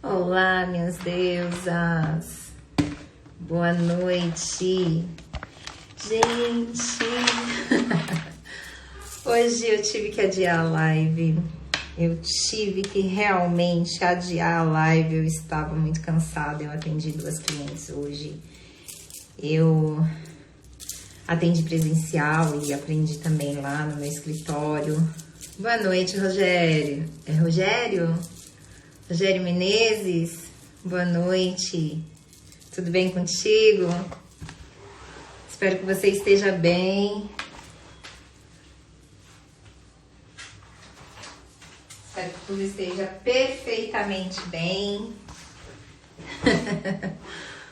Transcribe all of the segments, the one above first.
Olá, minhas deusas. Boa noite. Gente, hoje eu tive que adiar a live. Eu tive que realmente adiar a live. Eu estava muito cansada. Eu atendi 2 clientes hoje. Eu atendi presencial e aprendi também lá no meu escritório. Boa noite, Rogério. É Rogério? Rogério Menezes? Boa noite. Tudo bem contigo? Espero que você esteja bem. Espero que tudo esteja perfeitamente bem.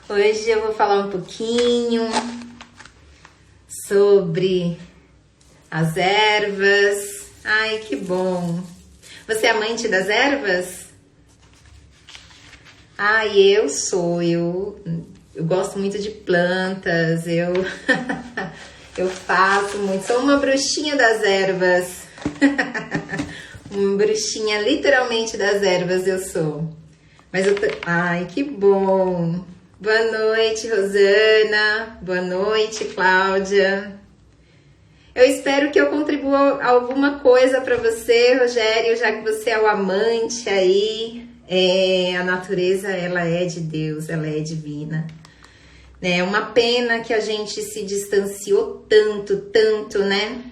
Hoje eu vou falar um pouquinho sobre as ervas. Ai, que bom! Você é amante das ervas? Ai, eu sou. Eu gosto muito de plantas. Eu faço muito. Sou uma bruxinha das ervas. Uma bruxinha literalmente das ervas eu sou. Mas ai, que bom! Boa noite, Rosana. Boa noite, Cláudia. Eu espero que eu contribua alguma coisa para você, Rogério, já que você é o amante aí. A natureza, ela é de Deus, ela é divina. É uma pena que a gente se distanciou tanto, né?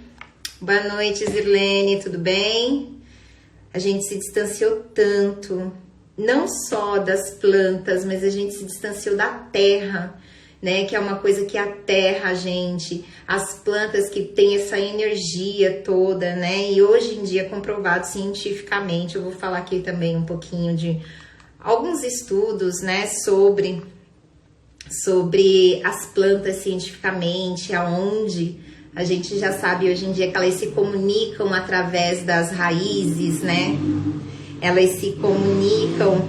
Boa noite, Zirlene, tudo bem? A gente se distanciou tanto, não só das plantas, mas a gente se distanciou da terra, né? Que é uma coisa que aterra a gente, as plantas que têm essa energia toda, né? E hoje em dia comprovado cientificamente, eu vou falar aqui também um pouquinho de alguns estudos, né? Sobre as plantas cientificamente, aonde a gente já sabe hoje em dia que elas se comunicam através das raízes, né? Elas se comunicam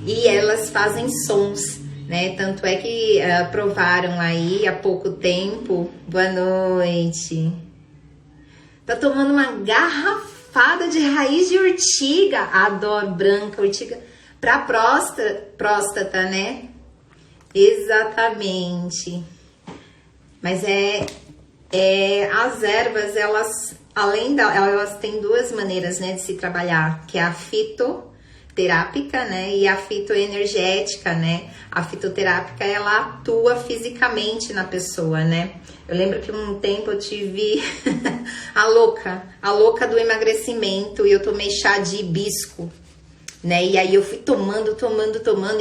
e elas fazem sons, né? Tanto é que provaram aí há pouco tempo. Boa noite. Tá tomando uma garrafada de raiz de urtiga. Adoro branca, urtiga pra próstata, né? Exatamente. Mas as ervas, elas têm 2 maneiras, né, de se trabalhar, que é a fitoterápica, né, e a fitoenergética, né. A fitoterápica, ela atua fisicamente na pessoa, né. Eu lembro que um tempo eu tive a louca do emagrecimento, e eu tomei chá de hibisco, né, e aí eu fui tomando,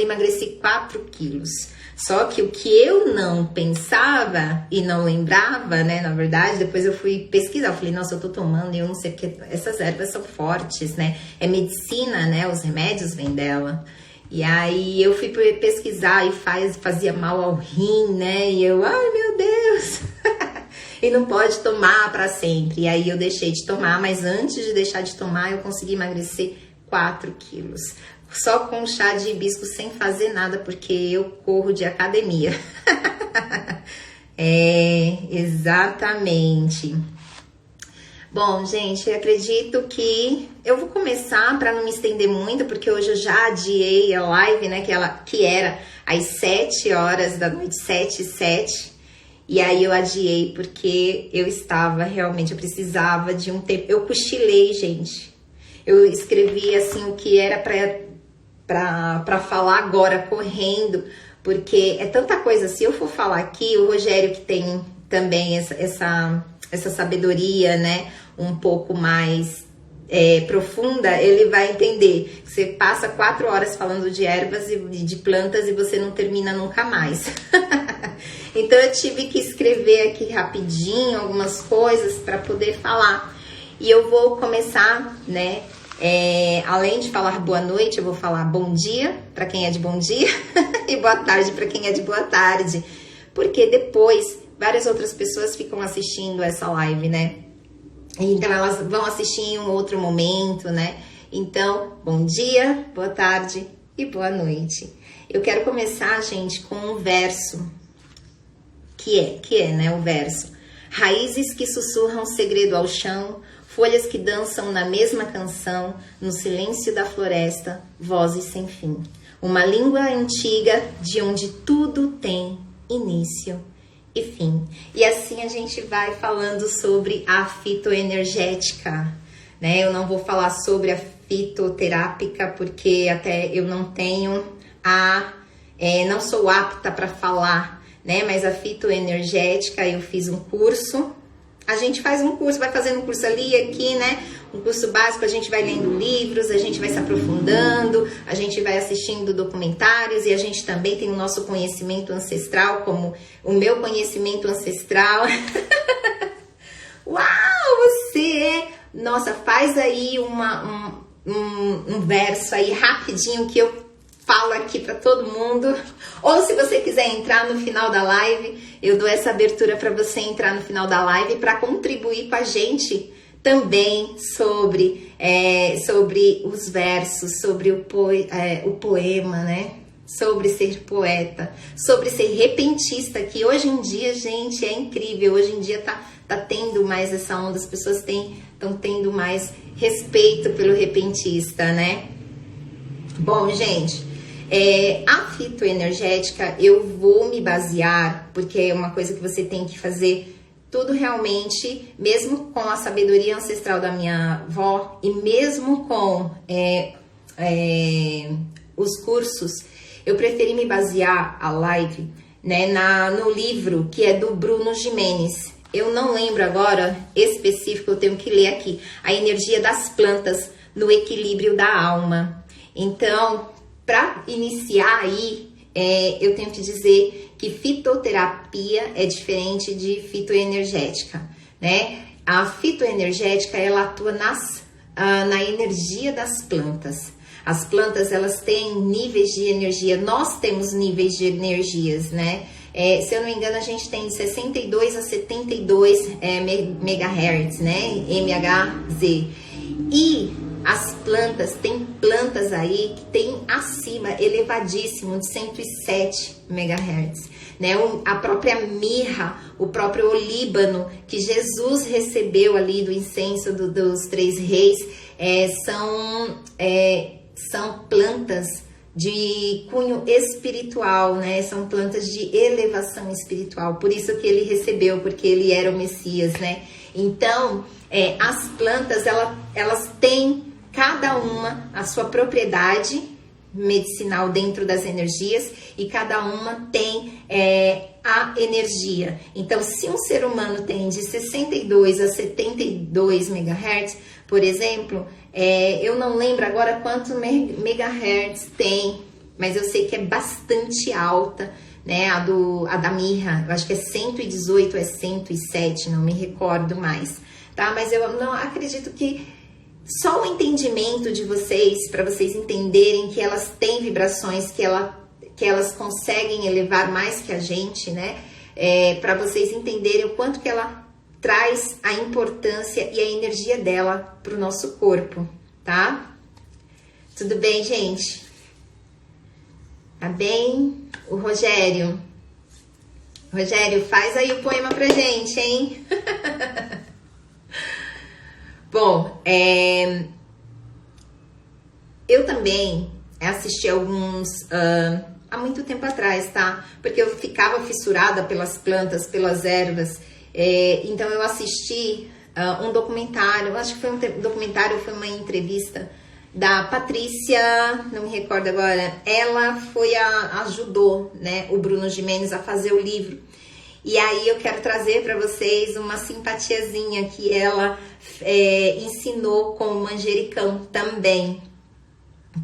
emagreci 4 quilos. Só que o que eu não pensava e não lembrava, né, na verdade, depois eu fui pesquisar, eu falei, nossa, eu tô tomando e eu não sei porque essas ervas são fortes, né, é medicina, né, os remédios vêm dela. E aí eu fui pesquisar e fazia mal ao rim, né, e eu, ai meu Deus, e não pode tomar pra sempre. E aí eu deixei de tomar, mas antes de deixar de tomar eu consegui emagrecer 4 quilos. Só com chá de hibisco, sem fazer nada, porque eu corro de academia. Exatamente. Bom, gente, eu acredito que eu vou começar, para não me estender muito, porque hoje eu já adiei a live, né, que era às 7 horas da noite, 7h07. E aí eu adiei, porque eu precisava de um tempo. Eu cochilei, gente. Eu escrevi, assim, o que era pra falar agora, correndo, porque é tanta coisa. Se eu for falar aqui, o Rogério, que tem também essa sabedoria, né, um pouco mais profunda, ele vai entender. Você passa 4 horas falando de ervas e de plantas e você não termina nunca mais. Então eu tive que escrever aqui rapidinho algumas coisas para poder falar. E eu vou começar, né? Além de falar boa noite, eu vou falar bom dia para quem é de bom dia e boa tarde para quem é de boa tarde, porque depois várias outras pessoas ficam assistindo essa live, né? Então elas vão assistir em um outro momento, né? Então, bom dia, boa tarde e boa noite. Eu quero começar, gente, com um verso que é, né, o verso: raízes que sussurram segredo ao chão, folhas que dançam na mesma canção, no silêncio da floresta, vozes sem fim. Uma língua antiga de onde tudo tem início e fim. E assim a gente vai falando sobre a fitoenergética, né? Eu não vou falar sobre a fitoterápica, porque até eu não tenho não sou apta para falar, né? Mas a fitoenergética eu fiz um curso. A gente faz um curso, vai fazendo um curso ali, aqui, né? Um curso básico, a gente vai lendo livros, a gente vai se aprofundando, a gente vai assistindo documentários e a gente também tem o nosso conhecimento ancestral, como o meu conhecimento ancestral. Uau, você! Nossa, faz aí um verso aí rapidinho que eu falo aqui para todo mundo. Ou se você quiser entrar no final da live, eu dou essa abertura para você entrar no final da live para contribuir com a gente também sobre os versos, sobre o poema, né? Sobre ser poeta, sobre ser repentista, que hoje em dia, gente, é incrível. Hoje em dia tá tendo mais essa onda, as pessoas estão tendo mais respeito pelo repentista, né? Bom, gente, a fitoenergética eu vou me basear, porque é uma coisa que você tem que fazer tudo realmente, mesmo com a sabedoria ancestral da minha avó e mesmo com os cursos, eu preferi me basear a live, né, no livro que é do Bruno Gimenez. Eu não lembro agora específico, eu tenho que ler aqui. A energia das plantas no equilíbrio da alma. Então, para iniciar aí, eu tenho que dizer que fitoterapia é diferente de fitoenergética, né? A fitoenergética, ela atua na energia das plantas. As plantas, elas têm níveis de energia, nós temos níveis de energias, né? Se eu não me engano, a gente tem de 62 a 72 MHz, né? MHz. E as plantas, tem plantas aí que tem acima, elevadíssimo, de 107 MHz, né? A própria mirra, o próprio olíbano, que Jesus recebeu ali do incenso dos 3 reis, são plantas de cunho espiritual, né? São plantas de elevação espiritual, por isso que ele recebeu, porque ele era o Messias, né? Então, as plantas, elas têm cada uma a sua propriedade medicinal dentro das energias e cada uma tem a energia. Então, se um ser humano tem de 62 a 72 MHz, por exemplo, eu não lembro agora quanto megahertz tem, mas eu sei que é bastante alta, né? A da mirra, eu acho que é 118 ou é 107, não me recordo mais, tá? Mas eu não acredito que só o entendimento de vocês, para vocês entenderem que elas têm vibrações, que elas conseguem elevar mais que a gente, né? Para vocês entenderem o quanto que ela traz a importância e a energia dela para o nosso corpo, tá? Tudo bem, gente? Tá bem? O Rogério, faz aí o poema pra gente, hein? Bom, eu também assisti alguns há muito tempo atrás, tá? Porque eu ficava fissurada pelas plantas, pelas ervas. Então eu assisti um documentário, acho que foi um documentário, foi uma entrevista da Patrícia, não me recordo agora. Ela ajudou, né, o Bruno Gimenez a fazer o livro. E aí eu quero trazer para vocês uma simpatiazinha que ela ensinou com o manjericão também,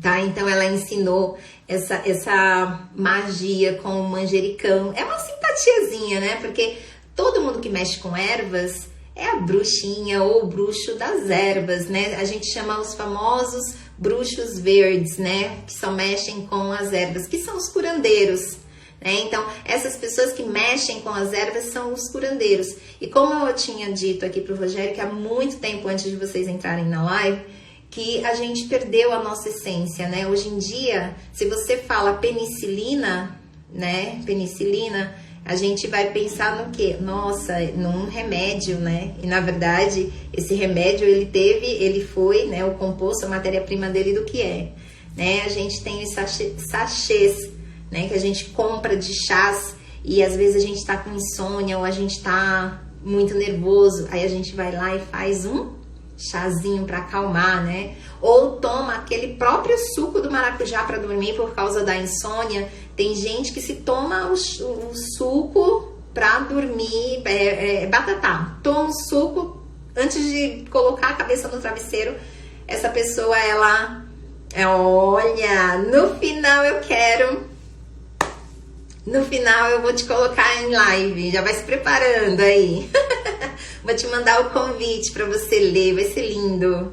tá? Então ela ensinou essa magia com o manjericão. É uma simpatiazinha, né? Porque todo mundo que mexe com ervas é a bruxinha ou o bruxo das ervas, né? A gente chama os famosos bruxos verdes, né? Que só mexem com as ervas, que são os curandeiros, né? Então, essas pessoas que mexem com as ervas são os curandeiros. E como eu tinha dito aqui pro Rogério, que há muito tempo antes de vocês entrarem na live, que a gente perdeu a nossa essência, né? Hoje em dia, se você fala penicilina, né? Penicilina, a gente vai pensar no quê? Nossa, num remédio, né? E na verdade, esse remédio ele foi, né, o composto, a matéria-prima dele do que é, né? A gente tem os sachês, né, que a gente compra de chás e às vezes a gente tá com insônia ou a gente tá muito nervoso, aí a gente vai lá e faz um chazinho para acalmar, né? Ou toma aquele próprio suco do maracujá para dormir por causa da insônia. Tem gente que se toma o suco para dormir, batatá. Toma o suco antes de colocar a cabeça no travesseiro. Essa pessoa, ela, olha, no final eu vou te colocar em live, já vai se preparando aí. Vou te mandar o convite para você ler, vai ser lindo.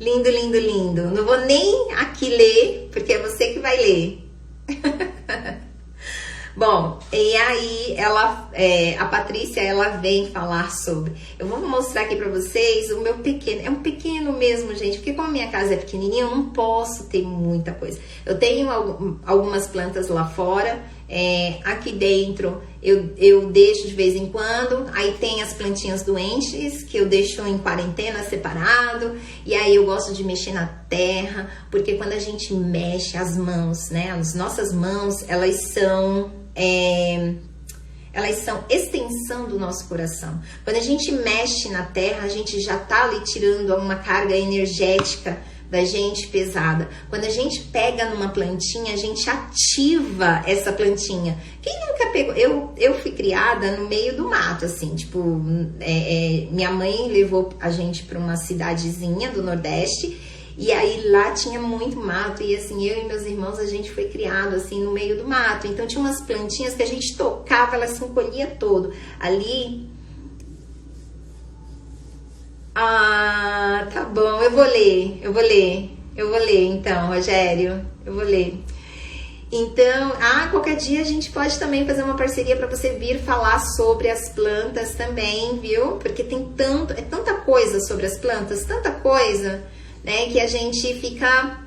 Lindo, lindo, lindo. Não vou nem aqui ler, porque é você que vai ler. Bom, e aí a Patrícia, ela vem falar sobre... Eu vou mostrar aqui pra vocês o meu pequeno... É um pequeno mesmo, gente, porque como a minha casa é pequenininha, eu não posso ter muita coisa. Eu tenho algumas plantas lá fora, aqui dentro eu deixo de vez em quando. Aí tem as plantinhas doentes, que eu deixo em quarentena separado. E aí eu gosto de mexer na terra, porque quando a gente mexe as mãos, né? As nossas mãos, elas são extensão do nosso coração. Quando a gente mexe na terra, a gente já tá ali tirando uma carga energética da gente pesada. Quando a gente pega numa plantinha, a gente ativa essa plantinha. Quem nunca pegou? Eu fui criada no meio do mato, assim, tipo, minha mãe levou a gente para uma cidadezinha do Nordeste. E aí lá tinha muito mato, e assim, eu e meus irmãos, a gente foi criado assim no meio do mato. Então tinha umas plantinhas que a gente tocava, ela se encolhia todo. Ali... Ah, tá bom, eu vou ler então, Rogério, eu vou ler. Então, qualquer dia a gente pode também fazer uma parceria para você vir falar sobre as plantas também, viu? Porque tem tanta coisa sobre as plantas, tanta coisa, né, que a gente fica,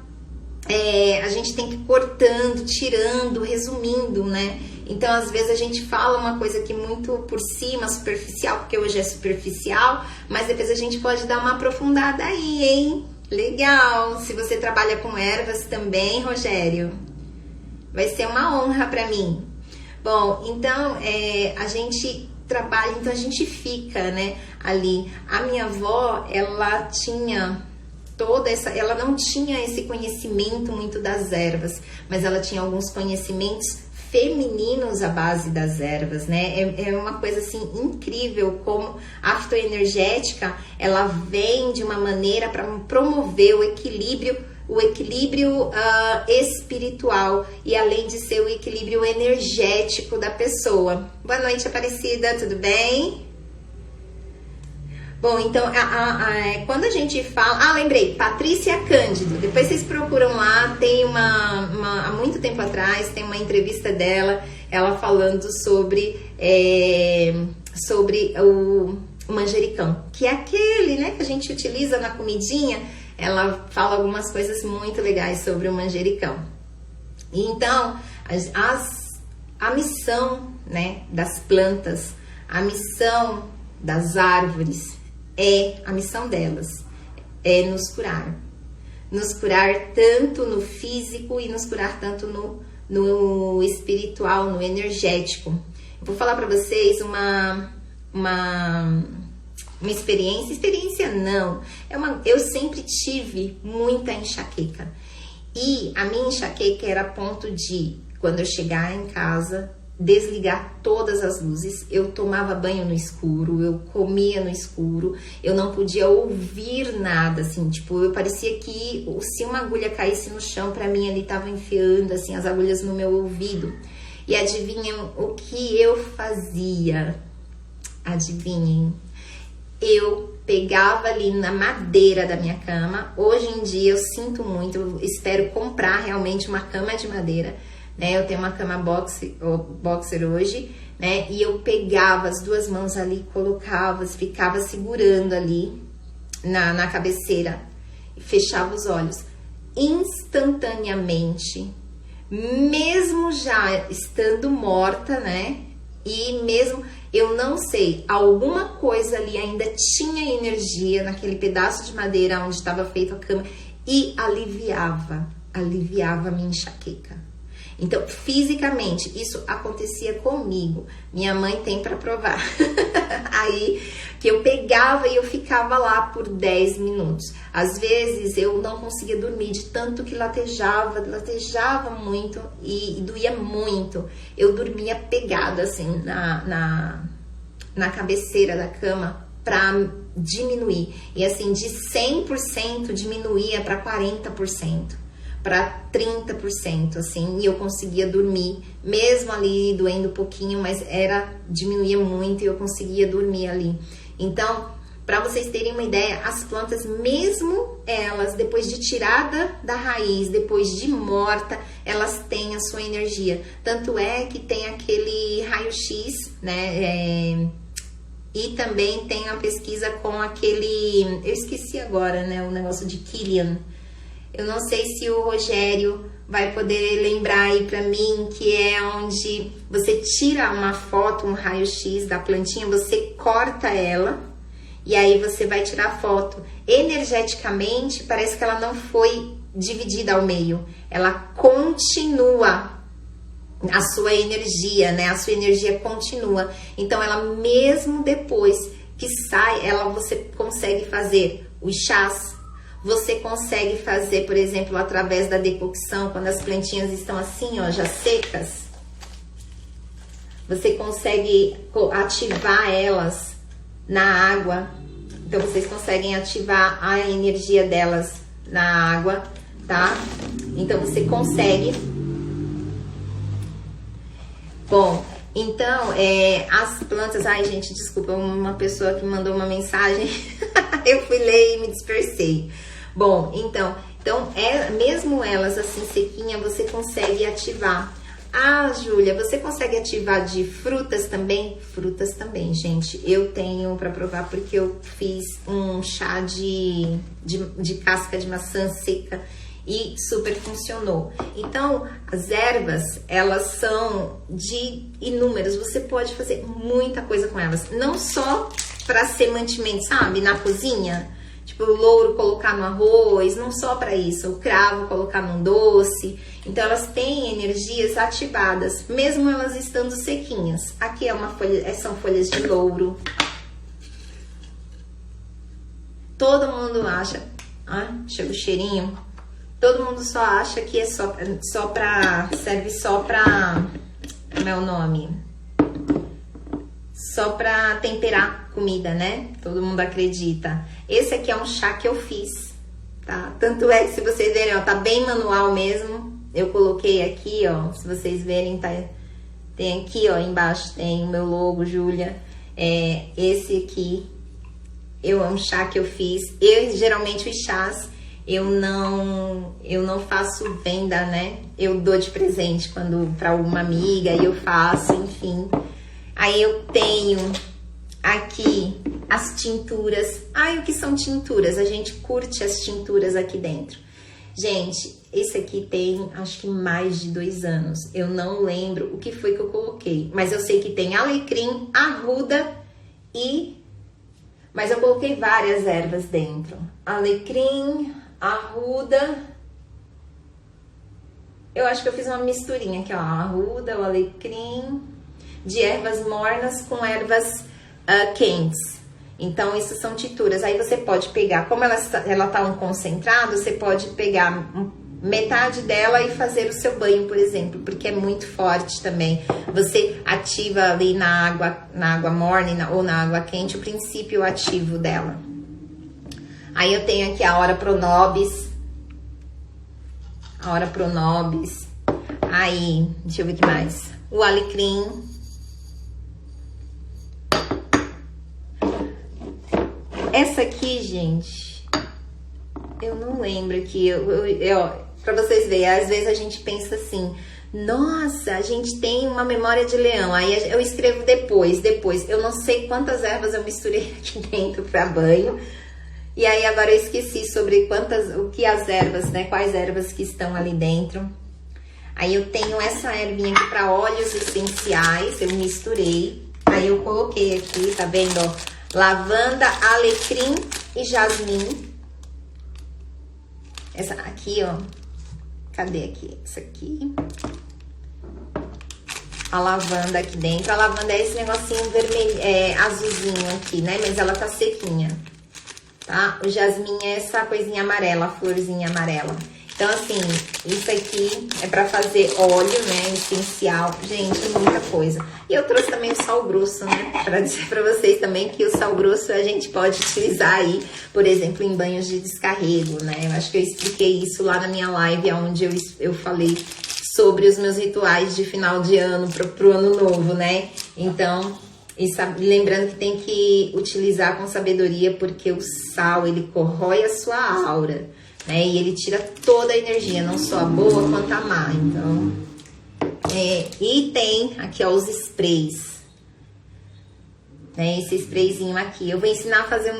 a gente tem que ir cortando, tirando, resumindo, né? Então, às vezes a gente fala uma coisa aqui muito por cima, superficial, porque hoje é superficial, mas depois a gente pode dar uma aprofundada aí, hein? Legal! Se você trabalha com ervas também, Rogério, vai ser uma honra para mim. Bom, então, a gente trabalha, então a gente fica, né, ali. A minha avó, ela tinha... ela não tinha esse conhecimento muito das ervas, mas ela tinha alguns conhecimentos femininos à base das ervas, né? É uma coisa assim incrível como a fitoenergética, ela vem de uma maneira para promover o equilíbrio espiritual e além de ser o equilíbrio energético da pessoa. Boa noite, Aparecida, tudo bem? Bom, então, quando a gente fala... lembrei, Patrícia Cândido. Depois vocês procuram lá, tem há muito tempo atrás, tem uma entrevista dela, ela falando sobre o manjericão, que é aquele, né, que a gente utiliza na comidinha. Ela fala algumas coisas muito legais sobre o manjericão. E então, a missão, né, das plantas, a missão das árvores, a missão delas é nos curar tanto no físico e nos curar tanto no espiritual, no energético. Eu vou falar para vocês uma experiência não, eu sempre tive muita enxaqueca, e a minha enxaqueca era a ponto de, quando eu chegar em casa, desligar todas as luzes. Eu tomava banho no escuro, eu comia no escuro, eu não podia ouvir nada, assim, tipo, eu parecia que se uma agulha caísse no chão, pra mim ali tava enfiando, assim, as agulhas no meu ouvido. E adivinham o que eu fazia? Adivinhem? Eu pegava ali na madeira da minha cama. Hoje em dia eu sinto muito, eu espero comprar realmente uma cama de madeira, né? Eu tenho uma cama boxer hoje, né? E eu pegava as duas mãos ali, colocava, ficava segurando ali na cabeceira e fechava os olhos. Instantaneamente mesmo já estando morta, né? E mesmo, eu não sei, alguma coisa ali ainda tinha energia naquele pedaço de madeira onde estava feita a cama e aliviava a minha enxaqueca. Então, fisicamente, isso acontecia comigo. Minha mãe tem para provar. Aí, que eu pegava e eu ficava lá por 10 minutos. Às vezes, eu não conseguia dormir de tanto que latejava muito e doía muito. Eu dormia pegada, assim, na cabeceira da cama para diminuir. E, assim, de 100% diminuía para 40%. Para 30%, assim, e eu conseguia dormir, mesmo ali doendo um pouquinho, mas diminuía muito e eu conseguia dormir ali. Então, para vocês terem uma ideia, as plantas, mesmo elas, depois de tirada da raiz, depois de morta, elas têm a sua energia. Tanto é que tem aquele raio-x, né, e também tem a pesquisa com aquele, eu esqueci agora, né, o negócio de Killian. Eu não sei se o Rogério vai poder lembrar aí pra mim, que é onde você tira uma foto, um raio-x da plantinha, você corta ela e aí você vai tirar a foto. Energeticamente, parece que ela não foi dividida ao meio. Ela continua a sua energia, né? A sua energia continua. Então, ela mesmo depois que sai, você consegue fazer os chás. Você consegue fazer, por exemplo, através da decocção, quando as plantinhas estão assim, ó, já secas. Você consegue ativar elas na água. Então, vocês conseguem ativar a energia delas na água, tá? Então, você consegue. Bom, então, as plantas... Ai, gente, desculpa, uma pessoa que mandou uma mensagem. Eu fui ler e me dispersei. Bom, então mesmo elas assim sequinha, você consegue ativar. Ah, Júlia, você consegue ativar de frutas também? Frutas também, gente. Eu tenho para provar porque eu fiz um chá de casca de maçã seca e super funcionou. Então, as ervas, elas são de inúmeras. Você pode fazer muita coisa com elas. Não só para ser mantimento, sabe? Na cozinha. Tipo, o louro colocar no arroz, não só para isso, o cravo colocar num doce. Então, elas têm energias ativadas, mesmo elas estando sequinhas. Aqui são folhas de louro. Todo mundo acha... chega o cheirinho. Todo mundo só acha que é serve só pra... Como é o nome? Só pra temperar comida, né? Todo mundo acredita. Esse aqui é um chá que eu fiz, tá? Tanto é que se vocês verem, ó, tá bem manual mesmo. Eu coloquei aqui, ó, se vocês verem, tem aqui, ó, embaixo tem o meu logo, Júlia. Esse aqui é um chá que eu fiz. Geralmente os chás, eu não faço venda, né? Eu dou de presente pra alguma amiga e eu faço, enfim. Aí eu tenho aqui as tinturas. O que são tinturas? A gente curte as tinturas aqui dentro. Gente, esse aqui tem, acho que mais de 2 anos. Eu não lembro o que foi que eu coloquei. Mas eu sei que tem alecrim, arruda mas eu coloquei várias ervas dentro. Alecrim, arruda. Eu acho que eu fiz uma misturinha aqui, ó. Arruda, o alecrim... de ervas mornas com ervas quentes. Então, isso são tinturas. Aí você pode pegar, como ela tá um concentrado, você pode pegar metade dela e fazer o seu banho, por exemplo, porque é muito forte também. Você ativa ali na água morna ou na água quente o princípio ativo dela. Aí eu tenho aqui a Ora Pronobis. Aí, deixa eu ver o que mais. O alecrim. Essa aqui, gente, eu não lembro aqui, pra vocês verem, às vezes a gente pensa assim, nossa, a gente tem uma memória de leão, aí eu escrevo depois, eu não sei quantas ervas eu misturei aqui dentro para banho, e aí agora eu esqueci sobre o que as ervas, né, quais ervas que estão ali dentro. Aí eu tenho essa ervinha aqui para óleos essenciais, eu misturei. Aí eu coloquei aqui, tá vendo, ó? Lavanda, alecrim e jasmim. Essa aqui, ó. Cadê aqui? Essa aqui. A lavanda aqui dentro. A lavanda é esse negocinho vermelho, azulzinho aqui, né? Mas ela tá sequinha, tá? O jasmim é essa coisinha amarela, a florzinha amarela. Então, assim, isso aqui é pra fazer óleo, né, essencial. Gente, muita coisa. E eu trouxe também o sal grosso, né, pra dizer pra vocês também que o sal grosso a gente pode utilizar aí, por exemplo, em banhos de descarrego, né. Eu acho que eu expliquei isso lá na minha live, onde eu falei sobre os meus rituais de final de ano pro ano novo, né. Então, lembrando que tem que utilizar com sabedoria, porque o sal, ele corrói a sua aura, né? E ele tira toda a energia, não só a boa quanto a má. Então, e tem aqui, ó, os sprays, né? Esse sprayzinho aqui. Eu vou ensinar a fazer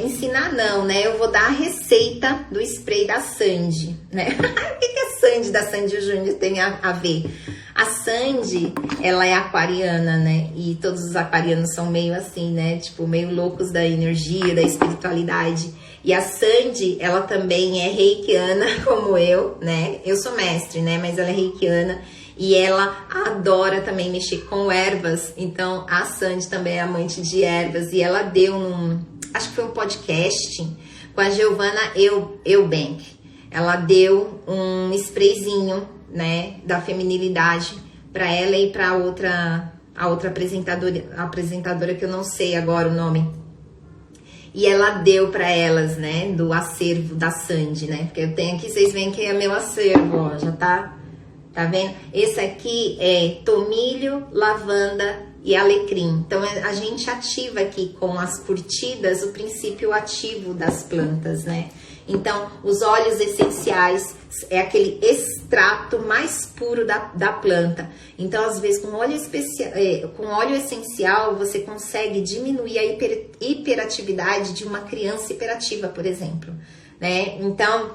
ensinar não, né? Eu vou dar a receita do spray da Sandy, né? O que a Sandy da Sandy Júnior tem a ver? A Sandy, ela é aquariana, né? E todos os aquarianos são meio assim, né? Tipo, meio loucos da energia, da espiritualidade. E a Sandy, ela também é reikiana, como eu, né? Eu sou mestre, né? Mas ela é reikiana e ela adora também mexer com ervas. Então, a Sandy também é amante de ervas. E ela deu acho que foi um podcast com a Giovanna Eubank. Ela deu um sprayzinho, né? Da feminilidade para ela e para a outra apresentadora que eu não sei agora o nome. E ela deu para elas, né, do acervo da Sandy, né? Porque eu tenho aqui, vocês veem que é meu acervo, ó, já tá vendo? Esse aqui é tomilho, lavanda e alecrim. Então, a gente ativa aqui com as curtidas o princípio ativo das plantas, né? Então, os óleos essenciais é aquele extrato mais puro da planta. Então, às vezes, com óleo essencial, você consegue diminuir a hiperatividade de uma criança hiperativa, por exemplo, né? Então,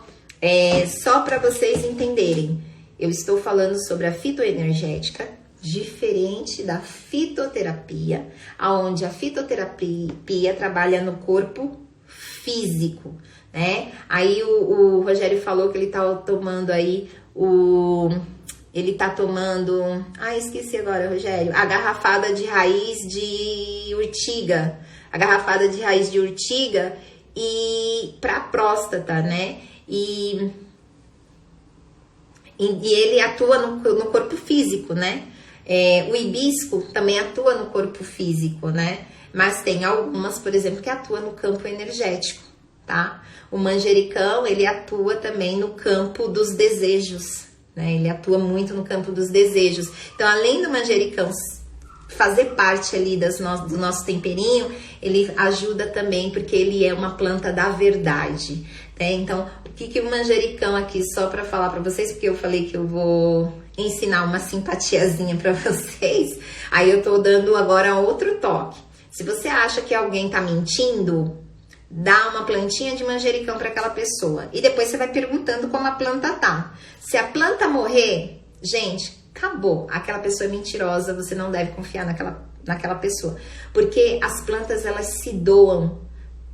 só para vocês entenderem, eu estou falando sobre a fitoenergética, diferente da fitoterapia, onde a fitoterapia trabalha no corpo físico, né? Aí o Rogério falou que ele tá tomando aí esqueci agora, Rogério, a garrafada de raiz de urtiga, e pra próstata, né? E ele atua no corpo físico, né? O hibisco também atua no corpo físico, né? Mas tem algumas, por exemplo, que atuam no campo energético, tá? O manjericão, ele atua também no campo dos desejos, né? Ele atua muito no campo dos desejos. Então, além do manjericão fazer parte ali do nosso temperinho, ele ajuda também, porque ele é uma planta da verdade, né? Então, o que o manjericão aqui, só para falar para vocês, porque eu falei que eu vou ensinar uma simpatiazinha para vocês, aí eu tô dando agora outro toque. Se você acha que alguém tá mentindo, dá uma plantinha de manjericão para aquela pessoa. E depois você vai perguntando como a planta tá. Se a planta morrer, gente, acabou. Aquela pessoa é mentirosa, você não deve confiar naquela pessoa. Porque as plantas, elas se doam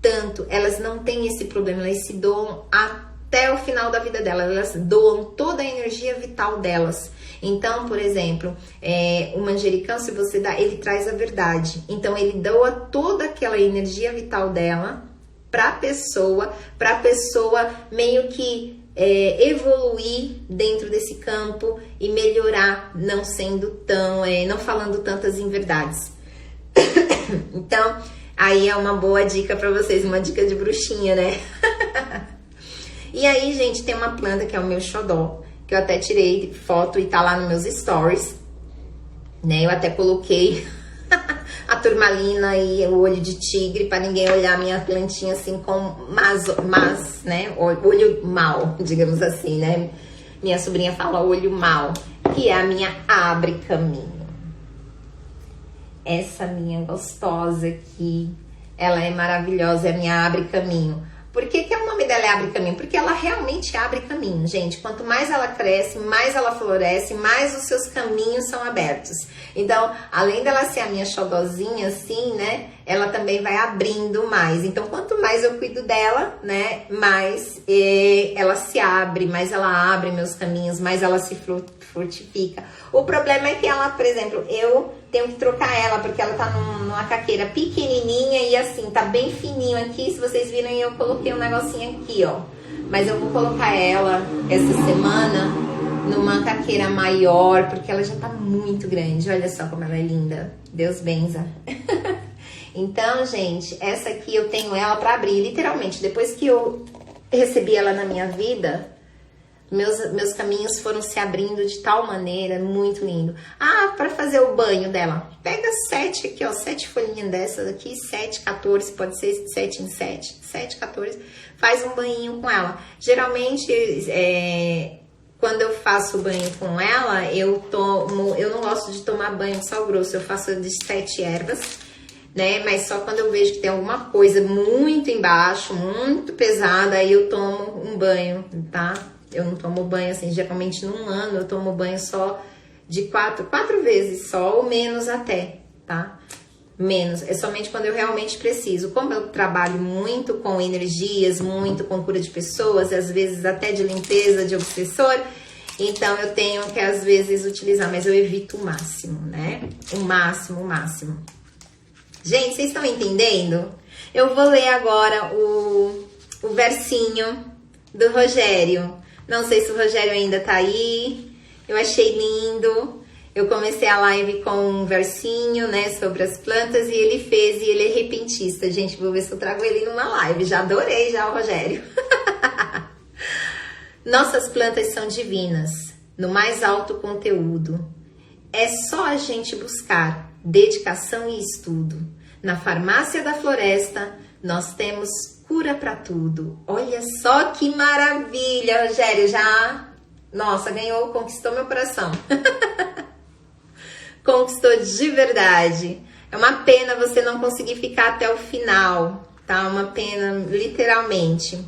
tanto, elas não têm esse problema, elas se doam até o final da vida delas, elas doam toda a energia vital delas. Então, por exemplo, o manjericão, se você dá, ele traz a verdade. Então, ele doa toda aquela energia vital dela para a pessoa meio que evoluir dentro desse campo e melhorar, não sendo tão, não falando tantas inverdades. Então, aí é uma boa dica para vocês, uma dica de bruxinha, né? E aí, gente, tem uma planta que é o meu xodó, que eu até tirei foto e tá lá nos meus stories, né? Eu até coloquei a turmalina e o olho de tigre para ninguém olhar a minha plantinha assim com né? Olho mal, digamos assim, né? Minha sobrinha fala olho mal, que é a minha abre caminho. Essa minha gostosa aqui, ela é maravilhosa, é a minha abre caminho. Por que é o nome dela dela abre caminho? Porque ela realmente abre caminho, gente. Quanto mais ela cresce, mais ela floresce, mais os seus caminhos são abertos. Então, além dela ser a minha xodozinha, assim, né? Ela também vai abrindo mais. Então, quanto mais eu cuido dela, né? Mais ela se abre, mais ela abre meus caminhos, mais ela se frutifica. O problema é que ela, por exemplo, eu tenho que trocar ela, porque ela tá numa caqueira pequenininha e assim, tá bem fininho aqui. Se vocês viram, eu coloquei um negocinho aqui, ó. Mas eu vou colocar ela essa semana numa caqueira maior, porque ela já tá muito grande. Olha só como ela é linda. Deus benza. Então, gente, essa aqui eu tenho ela pra abrir, literalmente. Depois que eu recebi ela na minha vida, meus caminhos foram se abrindo de tal maneira, muito lindo. Ah, para fazer o banho dela, pega 7 aqui, ó, 7 folhinhas dessas aqui, 7, 14, pode ser 7 em 7, 7, 14, faz um banhinho com ela. Geralmente, quando eu faço banho com ela, eu não gosto de tomar banho de sal grosso, eu faço de 7 ervas, né? Mas só quando eu vejo que tem alguma coisa muito embaixo, muito pesada, aí eu tomo um banho, tá? Eu não tomo banho assim, geralmente num ano eu tomo banho só de 4 vezes só, ou menos até, tá? Menos, é somente quando eu realmente preciso. Como eu trabalho muito com energias, muito com cura de pessoas, às vezes até de limpeza de obsessor, então eu tenho que às vezes utilizar, mas eu evito o máximo, né? O máximo. Gente, vocês estão entendendo? Eu vou ler agora o versinho do Rogério. Não sei se o Rogério ainda tá aí. Eu achei lindo. Eu comecei a live com um versinho, né, sobre as plantas, e ele fez, e ele é repentista. Gente, vou ver se eu trago ele numa live. Já adorei já o Rogério. Nossas plantas são divinas, no mais alto conteúdo. É só a gente buscar dedicação e estudo. Na farmácia da floresta, nós temos cura para tudo. Olha só que maravilha, Rogério, já, nossa, ganhou, conquistou meu coração. Conquistou de verdade. É uma pena você não conseguir ficar até o final, tá? Uma pena, literalmente.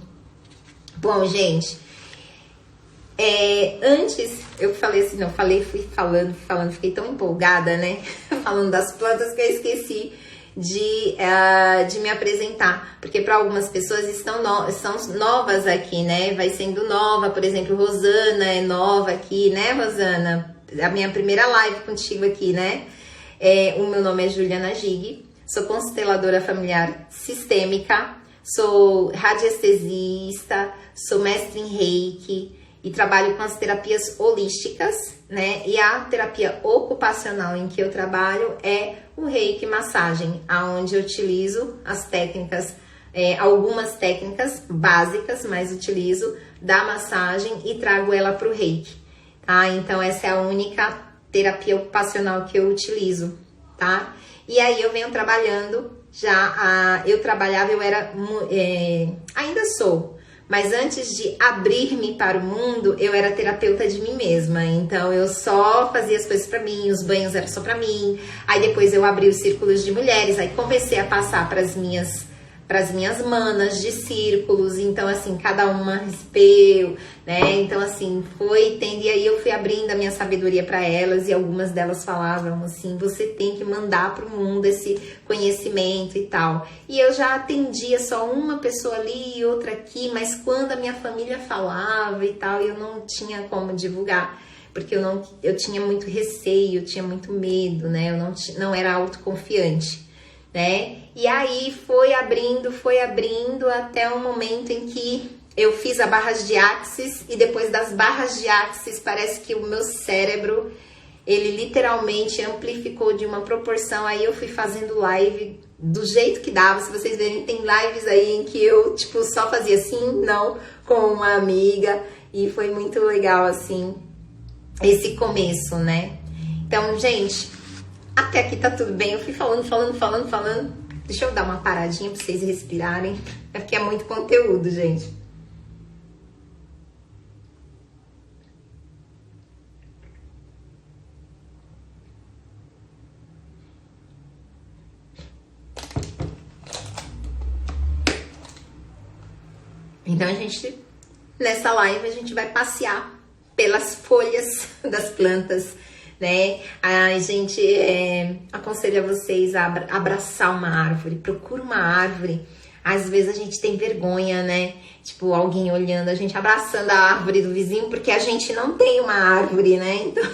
Bom, gente, antes eu falei assim, fui falando, fiquei tão empolgada, né? Falando das plantas que eu esqueci de me apresentar, porque para algumas pessoas são novas aqui, né? Vai sendo nova, por exemplo, Rosana é nova aqui, né, Rosana? A minha primeira live contigo aqui, né? O meu nome é Juliana Gig, sou consteladora familiar sistêmica, sou radiestesista, sou mestre em Reiki e trabalho com as terapias holísticas, né? E a terapia ocupacional em que eu trabalho é o Reiki massagem, aonde eu utilizo as técnicas, algumas técnicas básicas, mas utilizo da massagem e trago ela para o Reiki, tá? Então essa é a única terapia ocupacional que eu utilizo, tá? E aí eu venho trabalhando ainda sou, mas antes de abrir-me para o mundo, eu era terapeuta de mim mesma. Então, eu só fazia as coisas para mim, os banhos eram só para mim. Aí, depois eu abri os círculos de mulheres. Aí, comecei a passar para as minhas manas de círculos. Então, assim, cada uma recebeu, né? Então, assim, foi tendo. E aí, eu fui abrindo a minha sabedoria para elas. E algumas delas falavam assim, você tem que mandar para o mundo esse conhecimento e tal. E eu já atendia só uma pessoa ali e outra aqui. Mas quando a minha família falava e tal, eu não tinha como divulgar. Porque eu tinha muito receio, eu tinha muito medo, né? Eu não era autoconfiante, né? E aí foi abrindo até o momento em que eu fiz a barras de Axis, e depois das barras de Axis parece que o meu cérebro, ele literalmente amplificou de uma proporção. Aí eu fui fazendo live do jeito que dava. Se vocês verem, tem lives aí em que eu, tipo, só fazia assim, não, com uma amiga, e foi muito legal, assim, esse começo, né? Então, gente, até aqui tá tudo bem. Eu fui falando. Deixa eu dar uma paradinha pra vocês respirarem. É porque é muito conteúdo, gente. Então nessa live a gente vai passear pelas folhas das plantas, né? A gente aconselha vocês a abraçar uma árvore, procura uma árvore. Às vezes a gente tem vergonha, né? Tipo, alguém olhando, a gente abraçando a árvore do vizinho, porque a gente não tem uma árvore, né? Então,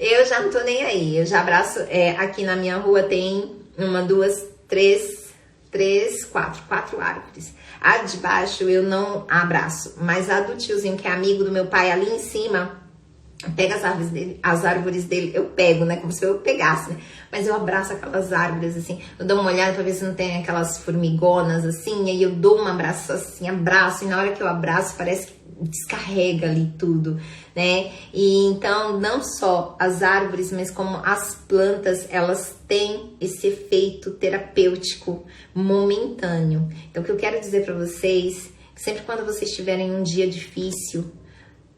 eu já não tô nem aí. Eu já abraço, aqui na minha rua tem 1, 2, 3, 4 árvores. A de baixo eu não abraço, mas a do tiozinho, que é amigo do meu pai, ali em cima, pega as árvores dele, eu pego, né? Como se eu pegasse, né? Mas eu abraço aquelas árvores, assim, eu dou uma olhada pra ver se não tem aquelas formigonas, assim, aí eu dou um abraço, assim, abraço, e na hora que eu abraço, parece que descarrega ali tudo, né? E então, não só as árvores, mas como as plantas, elas têm esse efeito terapêutico momentâneo. Então, o que eu quero dizer pra vocês, que sempre quando vocês tiverem um dia difícil,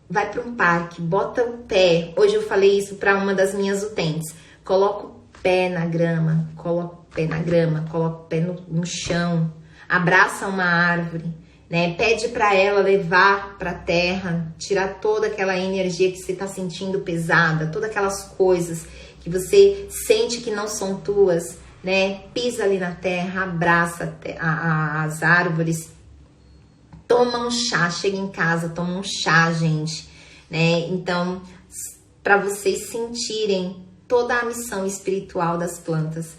vai para um parque, bota o pé. Hoje eu falei isso para uma das minhas utentes. Coloca o pé na grama, coloca o pé no chão, abraça uma árvore, né? Pede para ela levar para a terra, tirar toda aquela energia que você está sentindo pesada, todas aquelas coisas que você sente que não são tuas, né? Pisa ali na terra, abraça as árvores. Toma um chá, chega em casa, toma um chá, gente, né? Então, para vocês sentirem toda a missão espiritual das plantas,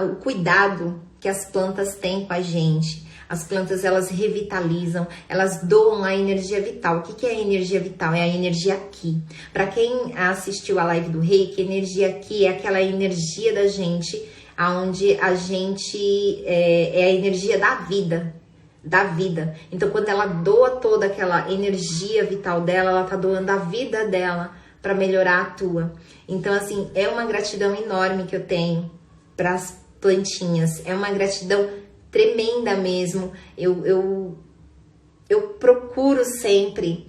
o cuidado que as plantas têm com a gente. As plantas, elas revitalizam, elas doam a energia vital. O que é a energia vital? É a energia aqui. Para quem assistiu a live do Reiki, energia aqui é aquela energia da gente, onde a gente é a energia da vida. Então, quando ela doa toda aquela energia vital dela, ela tá doando a vida dela para melhorar a tua. Então, assim, é uma gratidão enorme que eu tenho para as plantinhas. É uma gratidão tremenda mesmo. Eu procuro sempre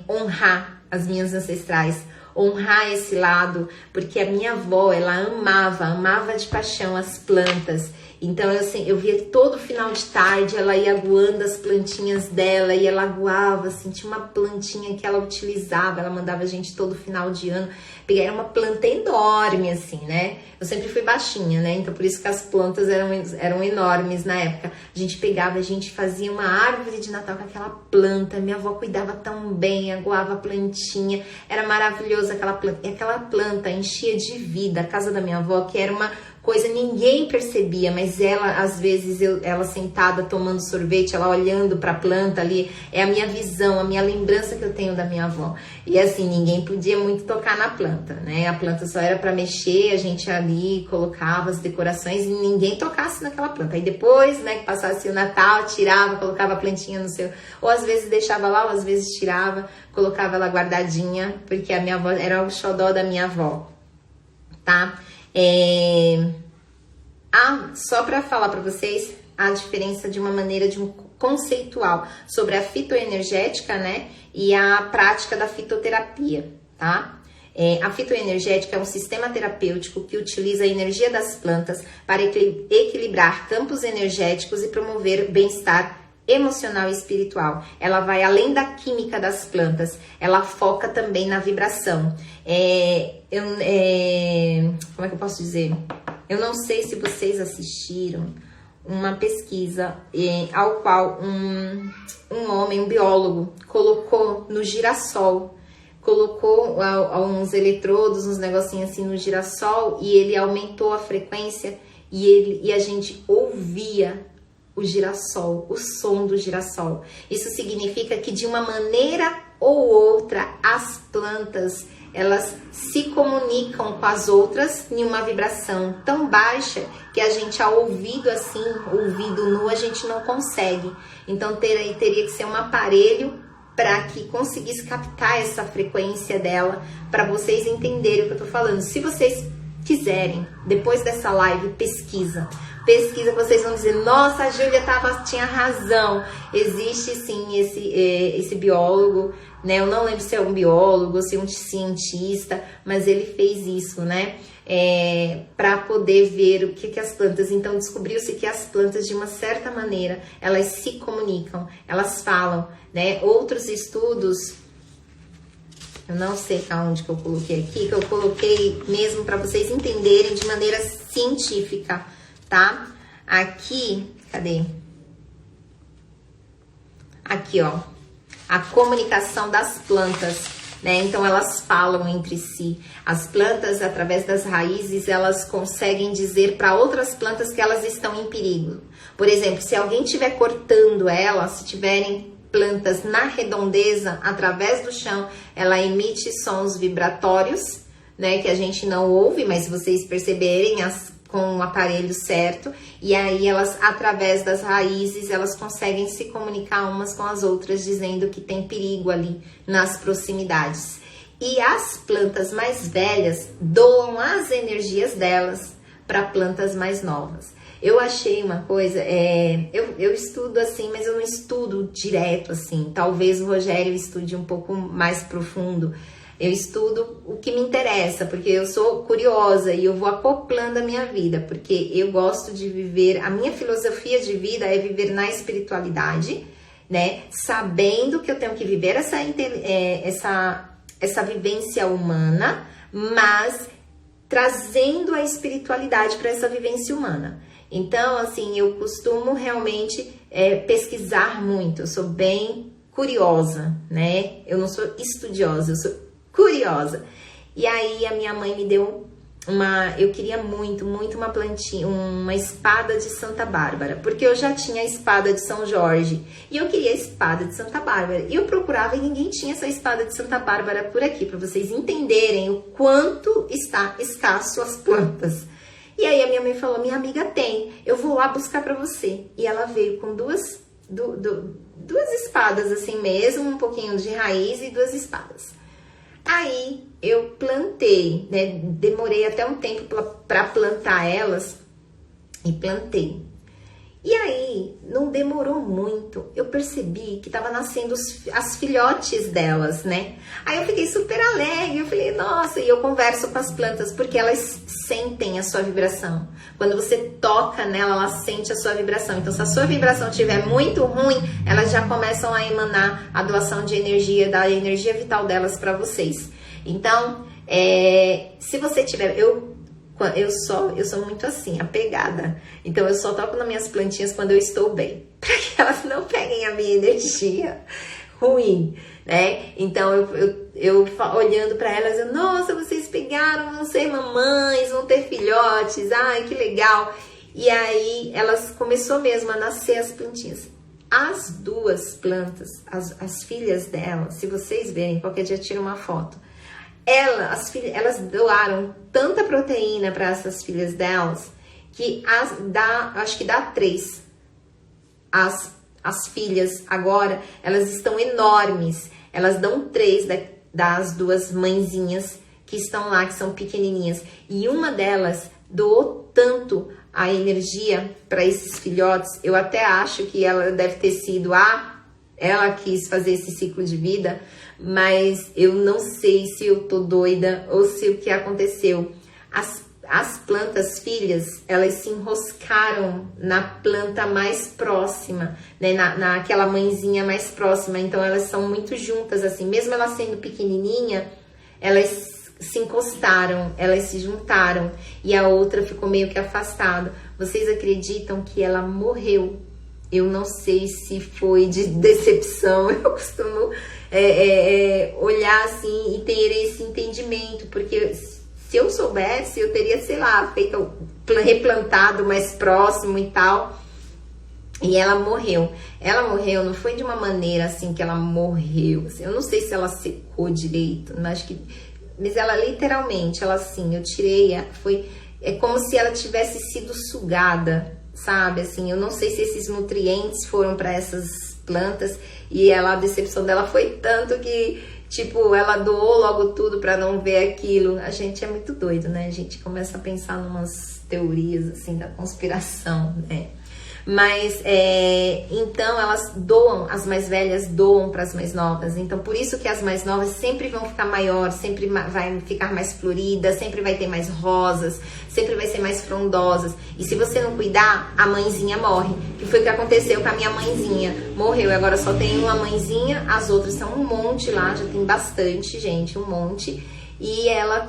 honrar as minhas ancestrais, honrar esse lado, porque a minha avó, ela amava de paixão as plantas. Então, eu via todo final de tarde, ela ia aguando as plantinhas dela, e ela aguava, assim, tinha uma plantinha que ela utilizava, ela mandava a gente todo final de ano, era uma planta enorme, assim, né? Eu sempre fui baixinha, né? Então, por isso que as plantas eram enormes na época. A gente pegava, a gente fazia uma árvore de Natal com aquela planta, minha avó cuidava tão bem, aguava a plantinha, era maravilhosa aquela planta, e aquela planta enchia de vida a casa da minha avó, que era uma coisa ninguém percebia, mas ela, às vezes, ela sentada tomando sorvete, ela olhando para a planta ali, é a minha visão, a minha lembrança que eu tenho da minha avó. E assim, ninguém podia muito tocar na planta, né? A planta só era para mexer, a gente ali colocava as decorações e ninguém tocasse naquela planta. Aí depois, né, que passasse o Natal, tirava, colocava a plantinha no seu... Ou às vezes deixava lá, ou às vezes tirava, colocava ela guardadinha, porque a minha avó era o xodó da minha avó, tá? Só para falar para vocês a diferença de uma maneira de um conceitual sobre a fitoenergética, né, e a prática da fitoterapia, tá? A fitoenergética é um sistema terapêutico que utiliza a energia das plantas para equilibrar campos energéticos e promover bem-estar emocional e espiritual. Ela vai além da química das plantas, ela foca também na vibração. Como é que eu posso dizer? Eu não sei se vocês assistiram uma pesquisa ao qual um homem, um biólogo, colocou no girassol, colocou uns eletrodos, uns negocinhos assim no girassol, e ele aumentou a frequência e a gente ouvia o girassol, o som do girassol. Isso significa que de uma maneira ou outra as plantas, elas se comunicam com as outras em uma vibração tão baixa que a gente, ao ouvido assim, ouvido nu, a gente não consegue. Então teria que ser um aparelho para que conseguisse captar essa frequência dela, para vocês entenderem o que eu tô falando. Se vocês quiserem, depois dessa live, pesquisa, vocês vão dizer, nossa, a Júlia tinha razão. Existe sim esse biólogo, né? Eu não lembro se é um biólogo ou se é um cientista, mas ele fez isso, né? para poder ver o que as plantas... Então, descobriu-se que as plantas, de uma certa maneira, elas se comunicam, elas falam, né? Outros estudos, eu não sei aonde que eu coloquei aqui, que eu coloquei mesmo para vocês entenderem de maneira científica, tá? Aqui, cadê? Aqui, ó, a comunicação das plantas. Né? Então, elas falam entre si. As plantas, através das raízes, elas conseguem dizer para outras plantas que elas estão em perigo. Por exemplo, se alguém estiver cortando elas, se tiverem plantas na redondeza, através do chão, ela emite sons vibratórios, né? Que a gente não ouve, mas se vocês perceberem, com o aparelho certo, e aí elas, através das raízes, elas conseguem se comunicar umas com as outras, dizendo que tem perigo ali nas proximidades. E as plantas mais velhas doam as energias delas para plantas mais novas. Eu achei uma coisa, eu estudo assim, mas eu não estudo direto assim, talvez o Rogério estude um pouco mais profundo. Eu estudo o que me interessa, porque eu sou curiosa e eu vou acoplando a minha vida, porque eu gosto de viver, a minha filosofia de vida é viver na espiritualidade, né? Sabendo que eu tenho que viver essa vivência humana, mas trazendo a espiritualidade para essa vivência humana. Então, assim, eu costumo realmente pesquisar muito, eu sou bem curiosa, né? Eu não sou estudiosa, eu sou curiosa. E aí a minha mãe me deu eu queria muito uma plantinha, uma espada de Santa Bárbara, porque eu já tinha a espada de São Jorge e eu queria a espada de Santa Bárbara. E eu procurava e ninguém tinha essa espada de Santa Bárbara por aqui, para vocês entenderem o quanto está escasso as plantas. E aí a minha mãe falou: minha amiga tem, eu vou lá buscar para você. E ela veio com duas espadas assim mesmo, um pouquinho de raiz e 2 espadas. Aí eu plantei, né? Demorei até um tempo para plantar elas e plantei. E aí, não demorou muito, eu percebi que tava nascendo as filhotes delas, né? Aí eu fiquei super alegre, eu falei, nossa, e eu converso com as plantas, porque elas sentem a sua vibração. Quando você toca nela, ela sente a sua vibração. Então, se a sua vibração estiver muito ruim, elas já começam a emanar a doação de energia, da energia vital delas para vocês. Então, se você tiver... Eu sou muito assim, apegada. Então, eu só toco nas minhas plantinhas quando eu estou bem. Para que elas não peguem a minha energia ruim, né? Então, eu olhando para elas, nossa, vocês pegaram, vão ser mamães, vão ter filhotes, ai, que legal. E aí, elas começou mesmo a nascer as plantinhas. As 2 plantas, as filhas delas, se vocês verem, qualquer dia tira uma foto. Elas doaram tanta proteína para essas filhas delas que acho que dá 3. As filhas agora, elas estão enormes. Elas dão 3 das 2 mãezinhas que estão lá, que são pequenininhas. E uma delas doou tanto a energia para esses filhotes. Eu até acho que ela deve ter sido ela quis fazer esse ciclo de vida, mas eu não sei se eu tô doida ou se o que aconteceu. As plantas filhas, elas se enroscaram na planta mais próxima, né? Naquela mãezinha mais próxima. Então, elas são muito juntas, assim. Mesmo ela sendo pequenininha, elas se encostaram, elas se juntaram. E a outra ficou meio que afastada. Vocês acreditam que ela morreu? Eu não sei se foi de decepção, eu costumo olhar assim e ter esse entendimento, porque se eu soubesse, eu teria, sei lá, replantado mais próximo e tal. E ela morreu. Ela morreu, não foi de uma maneira assim que ela morreu. Assim, eu não sei se ela secou direito, mas ela literalmente, ela assim, eu tirei, é como se ela tivesse sido sugada. Sabe, assim, eu não sei se esses nutrientes foram para essas plantas e a decepção dela foi tanto que, tipo, ela doou logo tudo para não ver aquilo. A gente é muito doido, né? A gente começa a pensar numas teorias, assim, da conspiração, né? Mas, então, elas doam, as mais velhas doam para as mais novas. Então, por isso que as mais novas sempre vão ficar maior, sempre vai ficar mais floridas, sempre vai ter mais rosas, sempre vai ser mais frondosas. E se você não cuidar, a mãezinha morre. Que foi o que aconteceu com a minha mãezinha. Morreu e agora só tem uma mãezinha, as outras são um monte lá, já tem bastante, gente, um monte. E ela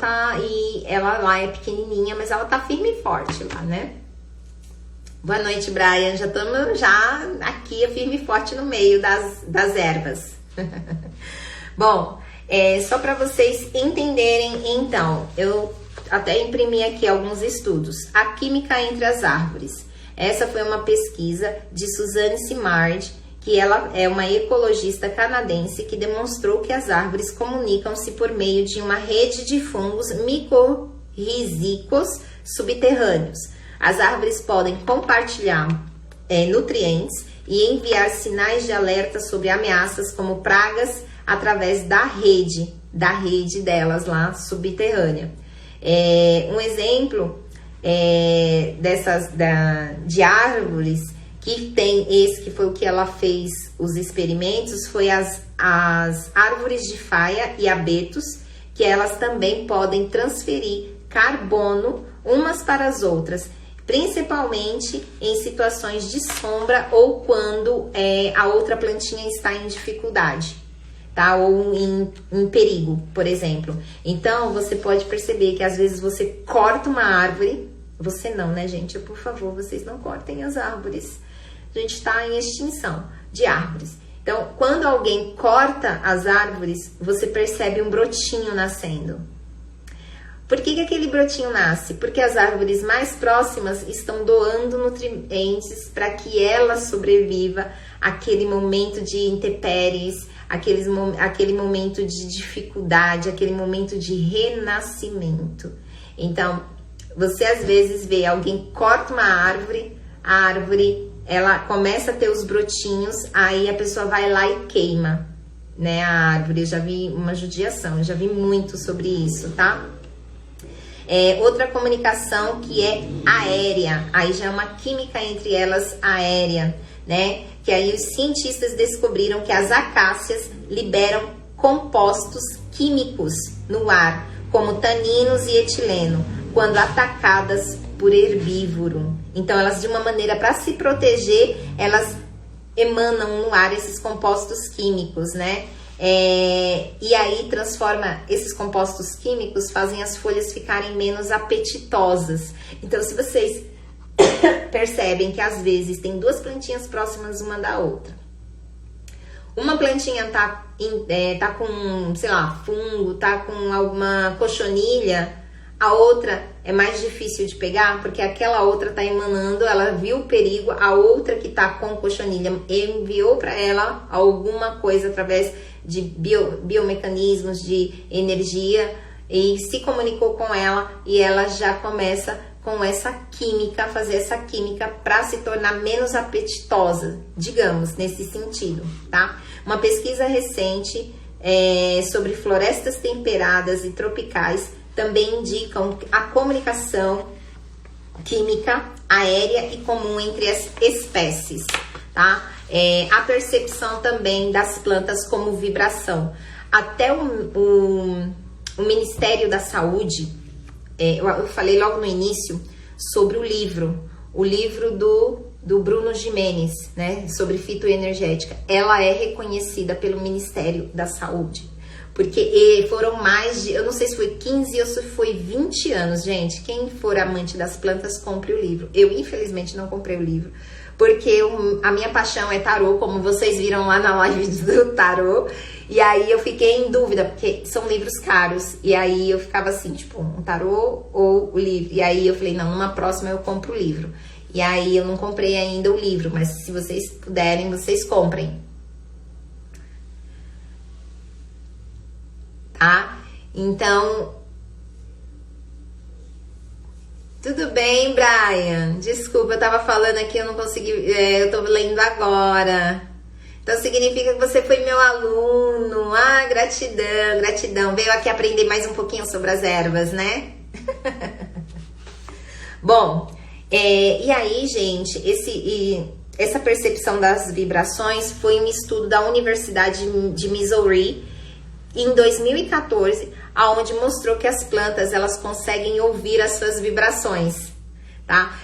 lá é pequenininha, mas ela tá firme e forte lá, né? Boa noite, Brian. Já estamos aqui, firme e forte no meio das ervas. Bom, só para vocês entenderem, então, eu até imprimi aqui alguns estudos. A química entre as árvores. Essa foi uma pesquisa de Suzanne Simard, que ela é uma ecologista canadense que demonstrou que as árvores comunicam-se por meio de uma rede de fungos micorrízicos subterrâneos. As árvores podem compartilhar nutrientes e enviar sinais de alerta sobre ameaças como pragas através da rede delas lá subterrânea. Um exemplo de árvores que tem que foi o que ela fez os experimentos, foi as árvores de faia e abetos, que elas também podem transferir carbono umas para as outras, principalmente em situações de sombra ou quando a outra plantinha está em dificuldade, tá? Ou em perigo, por exemplo. Então, você pode perceber que às vezes você corta uma árvore, você não, né, gente? Por favor, vocês não cortem as árvores. A gente está em extinção de árvores. Então, quando alguém corta as árvores, você percebe um brotinho nascendo. Por que aquele brotinho nasce? Porque as árvores mais próximas estão doando nutrientes para que ela sobreviva àquele momento de intempéries, aquele momento de dificuldade, aquele momento de renascimento. Então, você às vezes vê alguém corta uma árvore, a árvore ela começa a ter os brotinhos, aí a pessoa vai lá e queima, né, a árvore. Eu já vi uma judiação, eu já vi muito sobre isso, tá? Outra comunicação que é aérea, aí já é uma química entre elas aérea, né? Que aí os cientistas descobriram que as acácias liberam compostos químicos no ar, como taninos e etileno, quando atacadas por herbívoro. Então, elas, de uma maneira para se proteger, elas emanam no ar esses compostos químicos, né? E aí transforma esses compostos químicos, fazem as folhas ficarem menos apetitosas. Então, se vocês percebem que às vezes tem duas plantinhas próximas uma da outra, uma plantinha tá com, sei lá, fungo, tá com alguma cochonilha, a outra é mais difícil de pegar, porque aquela outra tá emanando, ela viu o perigo, a outra que tá com cochonilha enviou para ela alguma coisa através de biomecanismos de energia e se comunicou com ela, e ela já começa com essa química, fazer essa química para se tornar menos apetitosa, digamos, nesse sentido, tá? Uma pesquisa recente sobre florestas temperadas e tropicais também indicam a comunicação química aérea e comum entre as espécies, tá? A percepção também das plantas como vibração. Até o Ministério da Saúde, eu falei logo no início sobre o livro do Bruno Gimenez, né, sobre fitoenergética. Ela é reconhecida pelo Ministério da Saúde, porque foram mais de, eu não sei se foi 15 ou se foi 20 anos, gente. Quem for amante das plantas, compre o livro. Eu, infelizmente, não comprei o livro, porque a minha paixão é tarô, como vocês viram lá na live do tarô. E aí eu fiquei em dúvida, porque são livros caros. E aí eu ficava assim, tipo, um tarô ou o livro. E aí eu falei, não, numa próxima eu compro o livro. E aí eu não comprei ainda o livro, mas se vocês puderem, vocês comprem. Tá? Então, tudo bem, Brian? Desculpa, eu tava falando aqui, eu não consegui, eu tô lendo agora. Então significa que você foi meu aluno. Ah, gratidão, gratidão. Veio aqui aprender mais um pouquinho sobre as ervas, né? Bom, E aí, gente, essa percepção das vibrações foi um estudo da Universidade de Missouri em 2014, aonde mostrou que as plantas elas conseguem ouvir as suas vibrações, tá?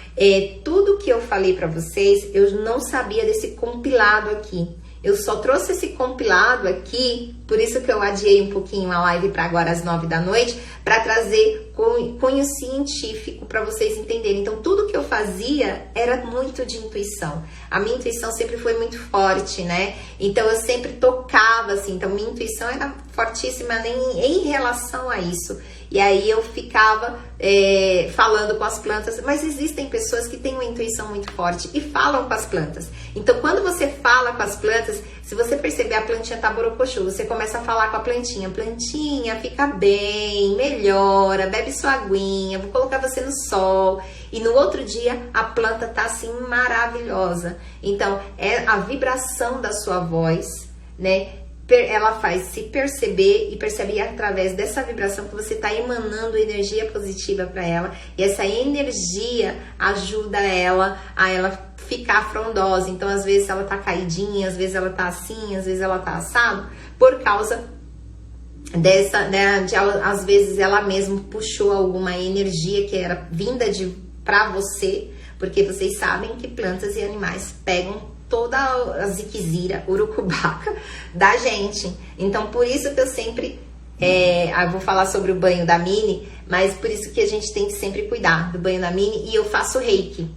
Tudo que eu falei para vocês, eu não sabia desse compilado aqui. Eu só trouxe esse compilado aqui, por isso que eu adiei um pouquinho a live para agora às 9 da noite, para trazer cunho científico para vocês entenderem. Então, tudo que eu fazia era muito de intuição. A minha intuição sempre foi muito forte, né? Então, eu sempre tocava, assim. Então, minha intuição era fortíssima em relação a isso. E aí, eu ficava falando com as plantas. Mas existem pessoas que têm uma intuição muito forte e falam com as plantas. Então, quando você fala com as plantas, se você perceber, a plantinha tá borocochô, você começa a falar com a plantinha. Plantinha, fica bem, melhora, bebe sua aguinha, vou colocar você no sol. E no outro dia, a planta tá assim, maravilhosa. Então, é a vibração da sua voz, né? Ela faz se perceber e perceber através dessa vibração que você está emanando energia positiva para ela. E essa energia ajuda ela a ela ficar frondosa. Então, às vezes ela tá caidinha, às vezes ela tá assim, às vezes ela tá assado, por causa dessa, né, às vezes ela mesma puxou alguma energia que era vinda pra você, porque vocês sabem que plantas e animais pegam toda a ziquezira, urucubaca da gente. Então, por isso que eu sempre eu vou falar sobre o banho da Mini, mas por isso que a gente tem que sempre cuidar do banho da Mini. E eu faço reiki.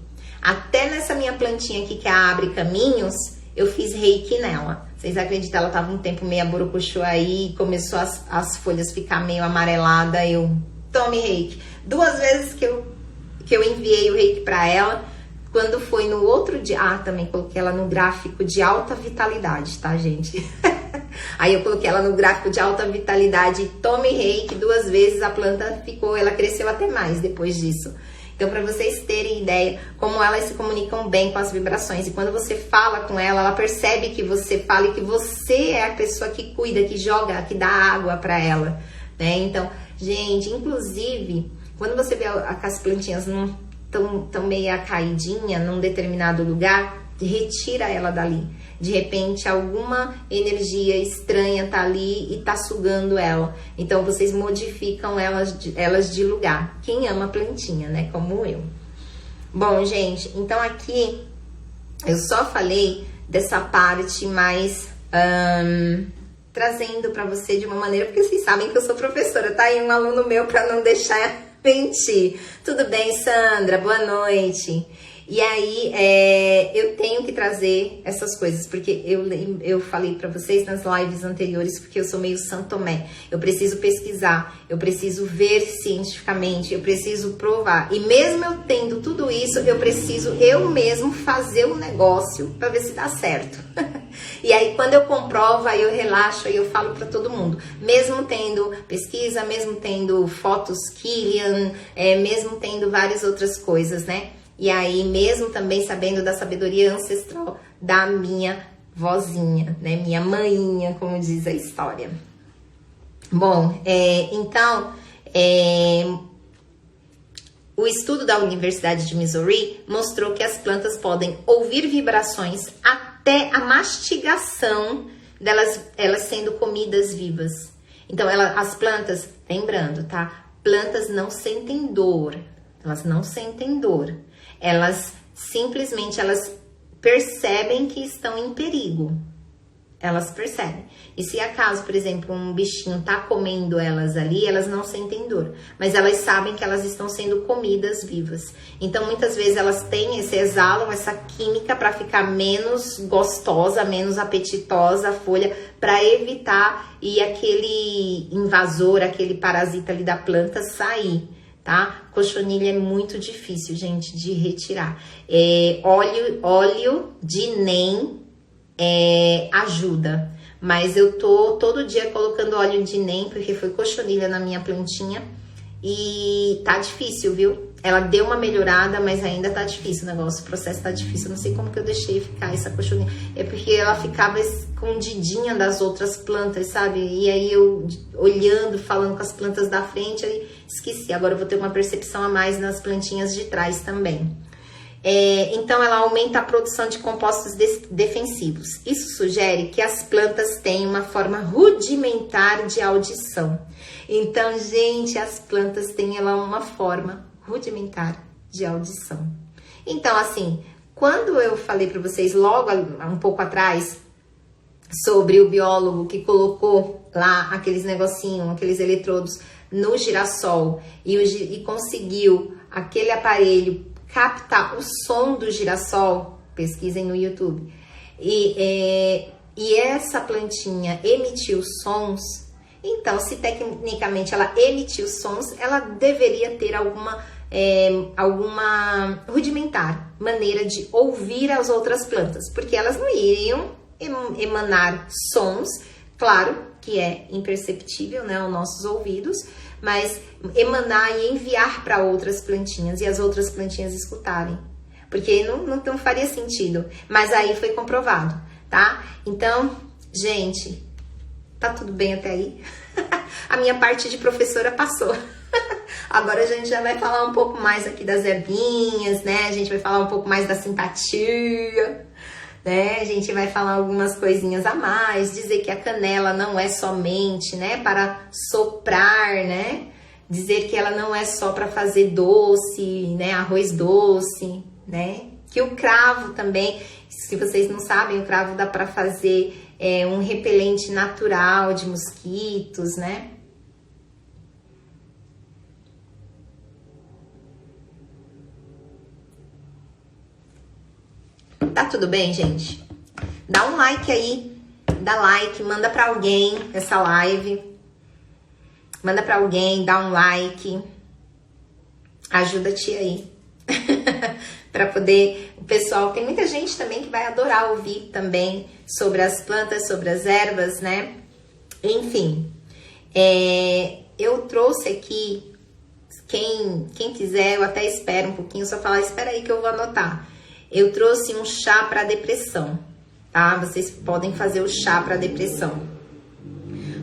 Até nessa minha plantinha aqui, que é a Abre Caminhos, eu fiz reiki nela. Vocês acreditam? Ela tava um tempo meio borocochô aí, começou as folhas ficar meio amarelada, eu tome reiki. 2 vezes que eu enviei o reiki pra ela. Quando foi no outro dia... também coloquei ela no gráfico de alta vitalidade, tá, gente? Aí eu coloquei ela no gráfico de alta vitalidade, tome reiki 2 vezes, a planta ela cresceu até mais depois disso. Então, para vocês terem ideia como elas se comunicam bem com as vibrações. E quando você fala com ela, ela percebe que você fala e que você é a pessoa que cuida, que joga, que dá água para ela, né? Então, gente, inclusive, quando você vê as plantinhas tão meio caidinha num determinado lugar, retira ela dali. De repente, alguma energia estranha tá ali e tá sugando ela. Então, vocês modificam elas de lugar. Quem ama plantinha, né? Como eu. Bom, gente, então aqui eu só falei dessa parte mais trazendo pra você de uma maneira, porque vocês sabem que eu sou professora, tá? E um aluno meu pra não deixar mentir. Tudo bem, Sandra? Boa noite. E aí, eu tenho que trazer essas coisas, porque eu falei pra vocês nas lives anteriores, porque eu sou meio Santomé. Eu preciso pesquisar, eu preciso ver cientificamente, eu preciso provar. E mesmo eu tendo tudo isso, eu preciso eu mesmo fazer o negócio pra ver se dá certo. E aí, quando eu comprovo, aí eu relaxo, aí eu falo pra todo mundo. Mesmo tendo pesquisa, mesmo tendo fotos Killian, mesmo tendo várias outras coisas, né? E aí, mesmo também sabendo da sabedoria ancestral da minha vozinha, né? Minha mainha, como diz a história. Bom, então, o estudo da Universidade de Missouri mostrou que as plantas podem ouvir vibrações até a mastigação delas, elas sendo comidas vivas. Então, as plantas, lembrando, tá? Plantas não sentem dor. Elas não sentem dor. Elas simplesmente percebem que estão em perigo. Elas percebem. E se acaso, por exemplo, um bichinho tá comendo elas ali, elas não sentem dor. Mas elas sabem que elas estão sendo comidas vivas. Então, muitas vezes elas exalam essa química para ficar menos gostosa, menos apetitosa a folha, para evitar aquele invasor, aquele parasita ali da planta sair. Tá? Cochonilha é muito difícil, gente, de retirar. Óleo de NEM ajuda, mas eu tô todo dia colocando óleo de NEM, porque foi cochonilha na minha plantinha e tá difícil, viu? Ela deu uma melhorada, mas ainda tá difícil o negócio, o processo tá difícil. Eu não sei como que eu deixei ficar essa cochonilha. É porque ela ficava escondidinha das outras plantas, sabe? E aí eu olhando, falando com as plantas da frente, aí esqueci. Agora eu vou ter uma percepção a mais nas plantinhas de trás também. Então ela aumenta a produção de compostos defensivos. Isso sugere que as plantas têm uma forma rudimentar de audição. Então, gente, as plantas têm uma forma rudimentar de audição. Então, assim, quando eu falei para vocês logo um pouco atrás sobre o biólogo que colocou lá aqueles negocinhos, aqueles eletrodos no girassol e conseguiu aquele aparelho captar o som do girassol, pesquisem no YouTube, e essa plantinha emitiu sons, então se tecnicamente ela emitiu sons, ela deveria ter alguma rudimentar maneira de ouvir as outras plantas, porque elas não iriam emanar sons, claro que é imperceptível, né, aos nossos ouvidos, mas emanar e enviar para outras plantinhas e as outras plantinhas escutarem, porque não faria sentido, mas aí foi comprovado, tá? Então, gente, tá tudo bem até aí? A minha parte de professora passou. Agora a gente já vai falar um pouco mais aqui das ervinhas, né? A gente vai falar um pouco mais da simpatia, né? A gente vai falar algumas coisinhas a mais, dizer que a canela não é somente, né, para soprar, né? Dizer que ela não é só para fazer doce, né, arroz doce, né? Que o cravo também, se vocês não sabem, o cravo dá para fazer um repelente natural de mosquitos, né? Tá tudo bem, gente? Dá um like aí, dá like, manda pra alguém essa live. Manda pra alguém, dá um like. Ajuda a tia aí. Pra poder, o pessoal, tem muita gente também que vai adorar ouvir também sobre as plantas, sobre as ervas, né? Enfim, eu trouxe aqui, quem quiser, eu até espero um pouquinho, só falar, espera aí que eu vou anotar. Eu trouxe um chá para depressão, tá? Vocês podem fazer o chá para depressão.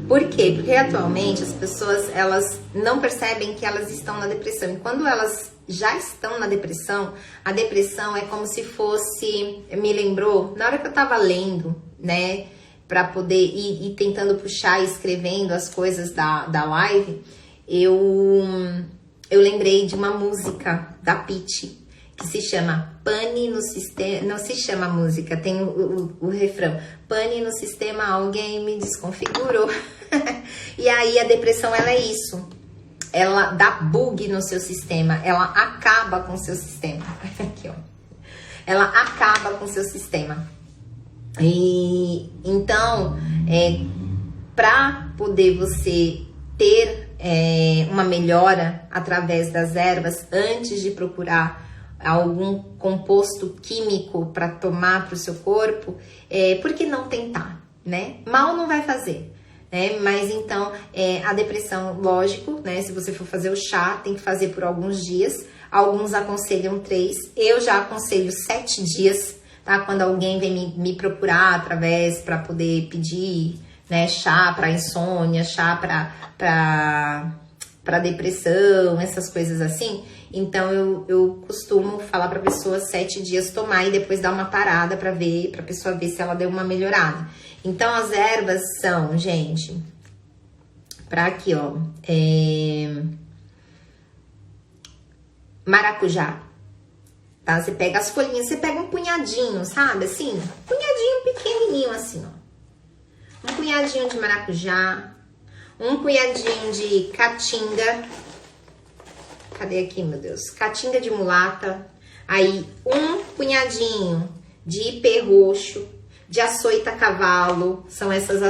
Por quê? Porque atualmente as pessoas, elas não percebem que elas estão na depressão. E quando elas já estão na depressão, a depressão é como se fosse... Me lembrou, na hora que eu tava lendo, né? Para poder ir tentando puxar e escrevendo as coisas da live, eu lembrei de uma música da Pitty, que se chama Pane no Sistema, não se chama música, tem o refrão, pane no sistema, alguém me desconfigurou. E aí a depressão, ela é isso, ela dá bug no seu sistema, ela acaba com o seu sistema. Aqui, ó. Ela acaba com o seu sistema. E então, para poder você ter uma melhora através das ervas, antes de procurar algum composto químico para tomar para o seu corpo, por que não tentar, né? Mal não vai fazer, né? Mas então, a depressão, lógico, né? Se você for fazer o chá, tem que fazer por alguns dias. Alguns aconselham 3, eu já aconselho 7 dias, tá? Quando alguém vem me procurar através para poder pedir, né, chá para insônia, chá para depressão, essas coisas assim. Então eu costumo falar para a pessoa 7 dias tomar e depois dar uma parada para a pessoa ver se ela deu uma melhorada. Então as ervas são, gente, para aqui, ó, maracujá, tá? Você pega as folhinhas, você pega um punhadinho, sabe, assim, punhadinho pequenininho assim, ó, um punhadinho de maracujá, um punhadinho de caatinga. Cadê aqui, meu Deus? Caatinga de mulata. Aí, um punhadinho de ipê roxo, de açoita cavalo. São essas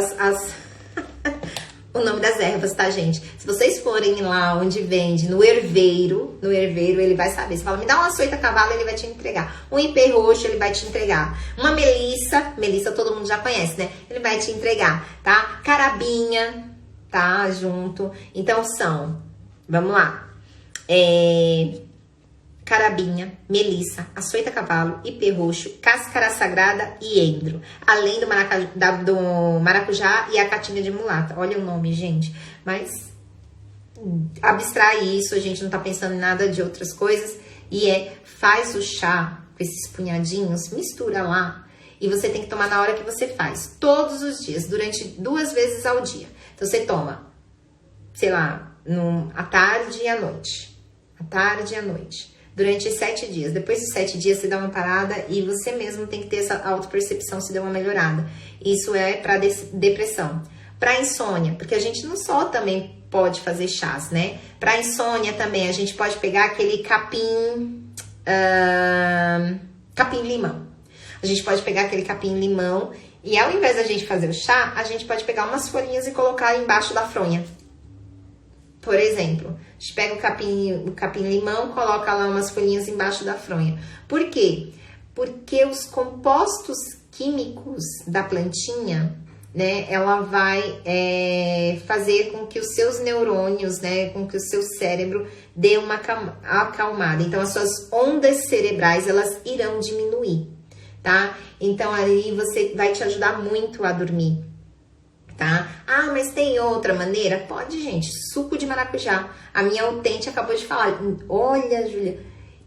o nome das ervas, tá, gente? Se vocês forem lá onde vende, no herveiro, ele vai saber. Você fala, me dá uma açoita cavalo, ele vai te entregar. Um ipê roxo, ele vai te entregar. Uma melissa todo mundo já conhece, né? Ele vai te entregar, tá? Carabinha, tá? Junto. Então, vamos lá. Carabinha, melissa, açoita cavalo, ipê roxo, cáscara sagrada e endro. Além do maracujá e a caatinga de mulata. Olha o nome, gente. Mas abstrai isso, a gente não tá pensando em nada de outras coisas. E faz o chá com esses punhadinhos, mistura lá. E você tem que tomar na hora que você faz, todos os dias, durante 2 vezes ao dia. Então, você toma, sei lá, à tarde e à noite. À tarde e à noite. Durante 7 dias. Depois de 7 dias, você dá uma parada e você mesmo tem que ter essa autopercepção se deu uma melhorada. Isso é para depressão. Para insônia, porque a gente não só também pode fazer chás, né? Para insônia também, a gente pode pegar aquele capim-limão. A gente pode pegar aquele capim-limão e ao invés da gente fazer o chá, a gente pode pegar umas folhinhas e colocar embaixo da fronha. Por exemplo, a gente pega o capim-limão, coloca lá umas folhinhas embaixo da fronha. Por quê? Porque os compostos químicos da plantinha, né, ela vai fazer com que os seus neurônios, né, com que o seu cérebro dê uma acalmada. Então, as suas ondas cerebrais, elas irão diminuir, tá? Então, aí você vai te ajudar muito a dormir, tá? Ah, mas tem outra maneira? Pode, gente. Suco de maracujá. A minha utente acabou de falar. Olha, Júlia,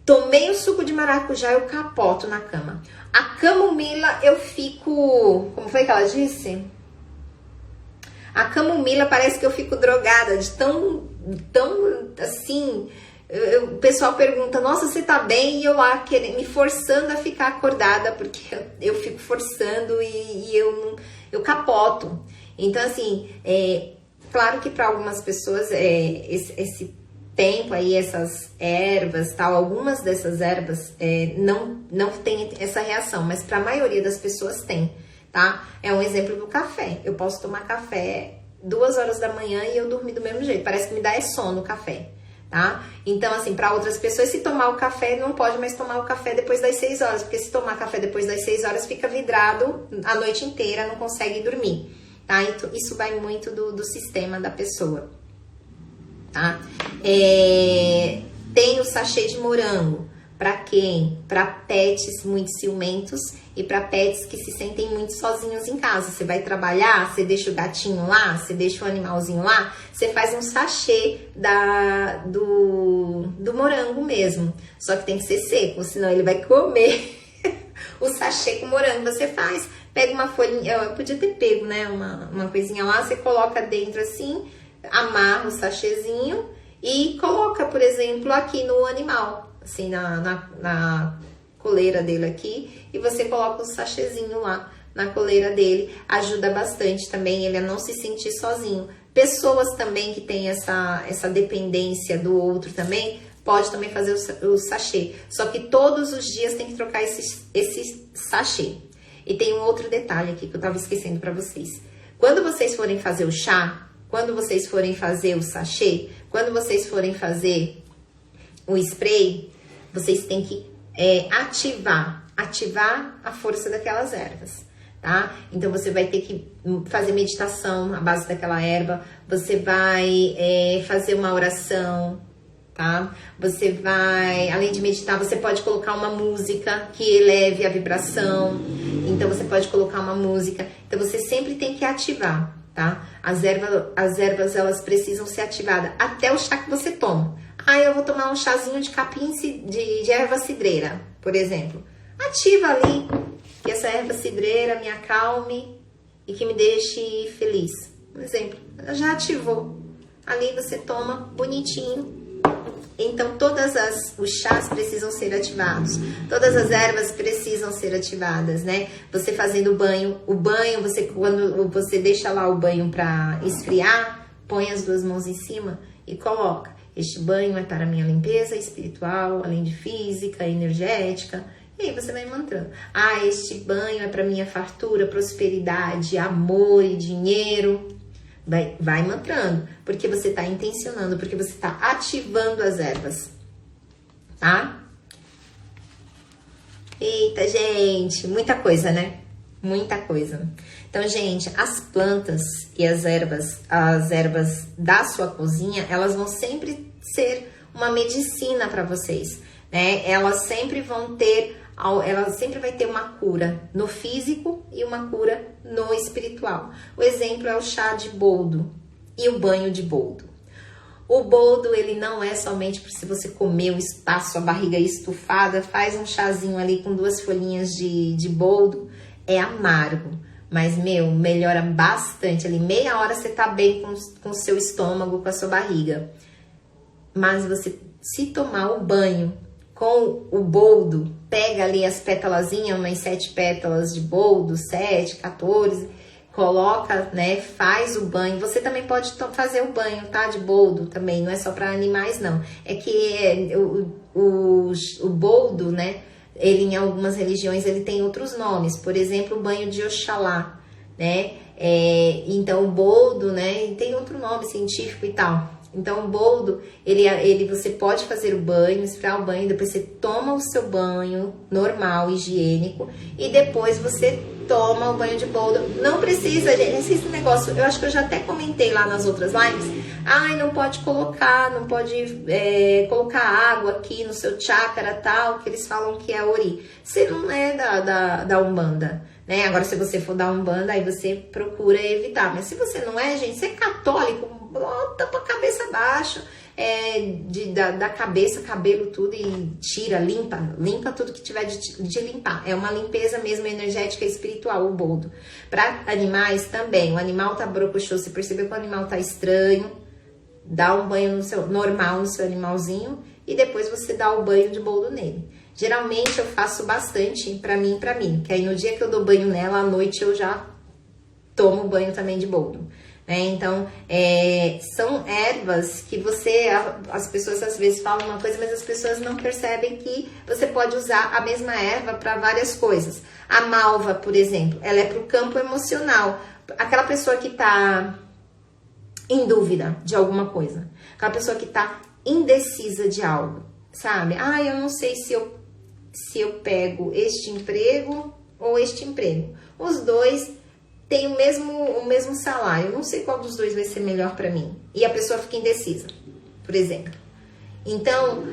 tomei o suco de maracujá, eu capoto na cama. A camomila, eu fico... Como foi que ela disse? A camomila parece que eu fico drogada de tão assim... O pessoal pergunta, nossa, você tá bem? E eu lá me forçando a ficar acordada, porque eu fico forçando e eu capoto. Então, assim, claro que para algumas pessoas esse tempo aí, essas ervas, tal, algumas dessas ervas não tem essa reação, mas para a maioria das pessoas tem, tá? É um exemplo do café. Eu posso tomar café 2 horas da manhã e eu dormir do mesmo jeito. Parece que me dá sono o café, tá? Então, assim, para outras pessoas, se tomar o café, não pode mais tomar o café depois das 6 horas, porque se tomar café depois das 6 horas, fica vidrado a noite inteira, não consegue dormir, tá? Então, isso vai muito do sistema da pessoa, tá? Tem o sachê de morango. Para quem? Para pets muito ciumentos e para pets que se sentem muito sozinhos em casa. Você vai trabalhar, você deixa o gatinho lá, você deixa o animalzinho lá, você faz um sachê do morango mesmo. Só que tem que ser seco, senão ele vai comer o sachê com morango. Você faz, pega uma folhinha, eu podia ter pego, né, uma coisinha lá, você coloca dentro assim, amarra o sachêzinho e coloca, por exemplo, aqui no animal, assim, na coleira dele aqui, e você coloca um sachêzinho lá na coleira dele, ajuda bastante também ele a não se sentir sozinho. Pessoas também que têm essa dependência do outro também, pode também fazer o sachê, só que todos os dias tem que trocar esse sachê. E tem um outro detalhe aqui que eu tava esquecendo para vocês. Quando vocês forem fazer o chá, quando vocês forem fazer o sachê, quando vocês forem fazer o spray, vocês têm que ativar a força daquelas ervas, tá? Então, você vai ter que fazer meditação à base daquela erva, você vai fazer uma oração, tá? Você vai, além de meditar, você pode colocar uma música que eleve a vibração, então você pode colocar uma música, então você sempre tem que ativar, tá? As ervas, elas precisam ser ativadas, até o chá que você toma. Ah, eu vou tomar um chazinho de capim de erva cidreira, por exemplo. Ativa ali, que essa erva cidreira me acalme e que me deixe feliz. Por exemplo, já ativou. Ali você toma bonitinho. Então, os chás precisam ser ativados. Todas as ervas precisam ser ativadas, né? Você fazendo o banho, quando você deixa lá o banho para esfriar, põe as 2 mãos em cima e coloca. Este banho é para minha limpeza espiritual, além de física, energética. E aí você vai mantrando. Ah, este banho é para minha fartura, prosperidade, amor e dinheiro. Vai mantrando, porque você está intencionando, porque você está ativando as ervas, tá? Eita, gente, muita coisa, né? Muita coisa. Então, gente, as plantas e as ervas da sua cozinha, elas vão sempre ser uma medicina para vocês, né? Ela sempre vai ter uma cura no físico e uma cura no espiritual. O exemplo é o chá de boldo e o banho de boldo. O boldo, ele não é somente para se você comer, a sua barriga estufada, faz um chazinho ali com 2 folhinhas de boldo, é amargo. Mas, melhora bastante ali. Meia hora você tá bem com o seu estômago, com a sua barriga. Mas você, se tomar o banho com o boldo, pega ali as pétalazinhas, umas 7 pétalas de boldo, 7, 14, coloca, né, faz o banho. Você também pode fazer o banho, tá, de boldo também, não é só para animais, não. É que o boldo, né, ele em algumas religiões ele tem outros nomes, por exemplo, o banho de Oxalá, né, então o boldo, né, tem outro nome científico e tal. Então o boldo, você pode fazer o banho, esfriar o banho, depois você toma o seu banho normal, higiênico, e depois você toma o banho de boldo. Não precisa, gente, esse negócio, eu acho que eu já até comentei lá nas outras lives, não pode colocar, colocar água aqui no seu chácara tal, que eles falam que é ori. Você não é da Umbanda, né? Agora, se você for da Umbanda, aí você procura evitar. Mas se você não é, gente, você é católico, bota pra cabeça abaixo, da cabeça, cabelo, tudo, e tira, limpa tudo que tiver de limpar. É uma limpeza mesmo energética e espiritual, o boldo. Para animais também, o animal tá brocochô, você percebeu que o animal tá estranho, dá um banho normal no seu animalzinho e depois você dá o banho de boldo nele. Geralmente eu faço bastante pra mim, que aí no dia que eu dou banho nela, à noite eu já tomo banho também de boldo. Então, são ervas que as pessoas às vezes falam uma coisa, mas as pessoas não percebem que você pode usar a mesma erva para várias coisas. A malva, por exemplo, ela é para o campo emocional. Aquela pessoa que está em dúvida de alguma coisa, aquela pessoa que está indecisa de algo, sabe? Eu não sei se eu pego este emprego ou este emprego. Os dois tem o mesmo salário, eu não sei qual dos dois vai ser melhor para mim. E a pessoa fica indecisa, por exemplo. Então,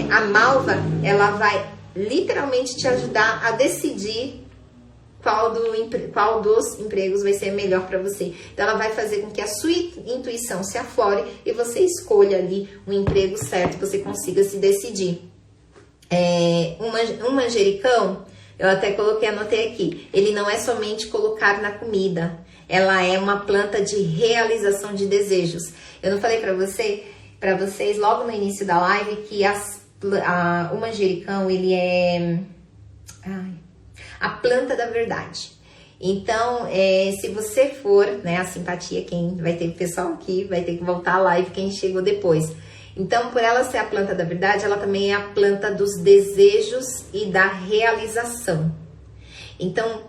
a malva, ela vai literalmente te ajudar a decidir qual dos empregos vai ser melhor para você. Então, ela vai fazer com que a sua intuição se aflore e você escolha ali um emprego certo, você consiga se decidir. Um manjericão, eu até anotei aqui, ele não é somente colocar na comida, ela é uma planta de realização de desejos. Eu não falei para vocês logo no início da live que o manjericão, ele é a planta da verdade. Então, se você for, né, a simpatia, quem vai ter pessoal aqui, vai ter que voltar à live, quem chegou depois. Então, por ela ser a planta da verdade, ela também é a planta dos desejos e da realização. Então,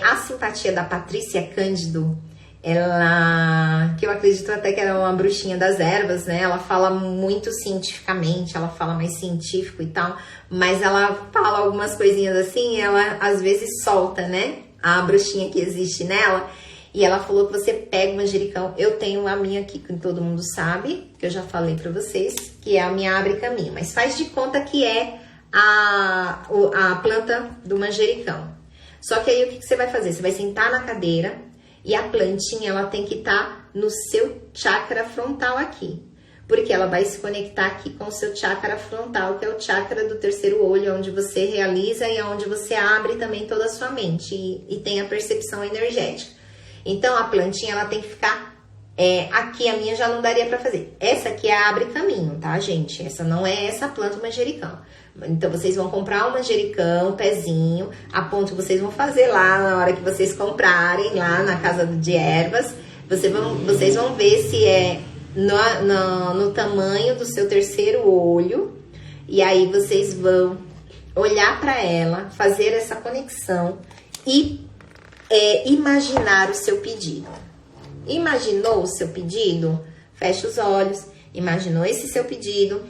a simpatia da Patrícia Cândido, ela, que eu acredito até que era uma bruxinha das ervas, né? Ela fala muito cientificamente, ela fala mais científico e tal, mas ela fala algumas coisinhas assim, e ela às vezes solta, né? A bruxinha que existe nela. E ela falou que você pega o manjericão. Eu tenho a minha aqui, que todo mundo sabe, que eu já falei pra vocês, que é a minha abre caminho. Mas faz de conta que é a planta do manjericão. Só que aí o que você vai fazer? Você vai sentar na cadeira e a plantinha, ela tem que estar no seu chakra frontal aqui. Porque ela vai se conectar aqui com o seu chakra frontal, que é o chakra do terceiro olho, onde você realiza e onde você abre também toda a sua mente e tem a percepção energética. Então, a plantinha, ela tem que ficar aqui. A minha já não daria pra fazer. Essa aqui é a abre caminho, tá, gente? Essa não é essa planta, o manjericão. Então, vocês vão comprar o manjericão, o pezinho, a ponto que vocês vão fazer lá na hora que vocês comprarem, lá na casa de ervas. Vocês vão ver se é no tamanho do seu terceiro olho. E aí, vocês vão olhar pra ela, fazer essa conexão e imaginar o seu pedido. Imaginou o seu pedido? Fecha os olhos, imaginou esse seu pedido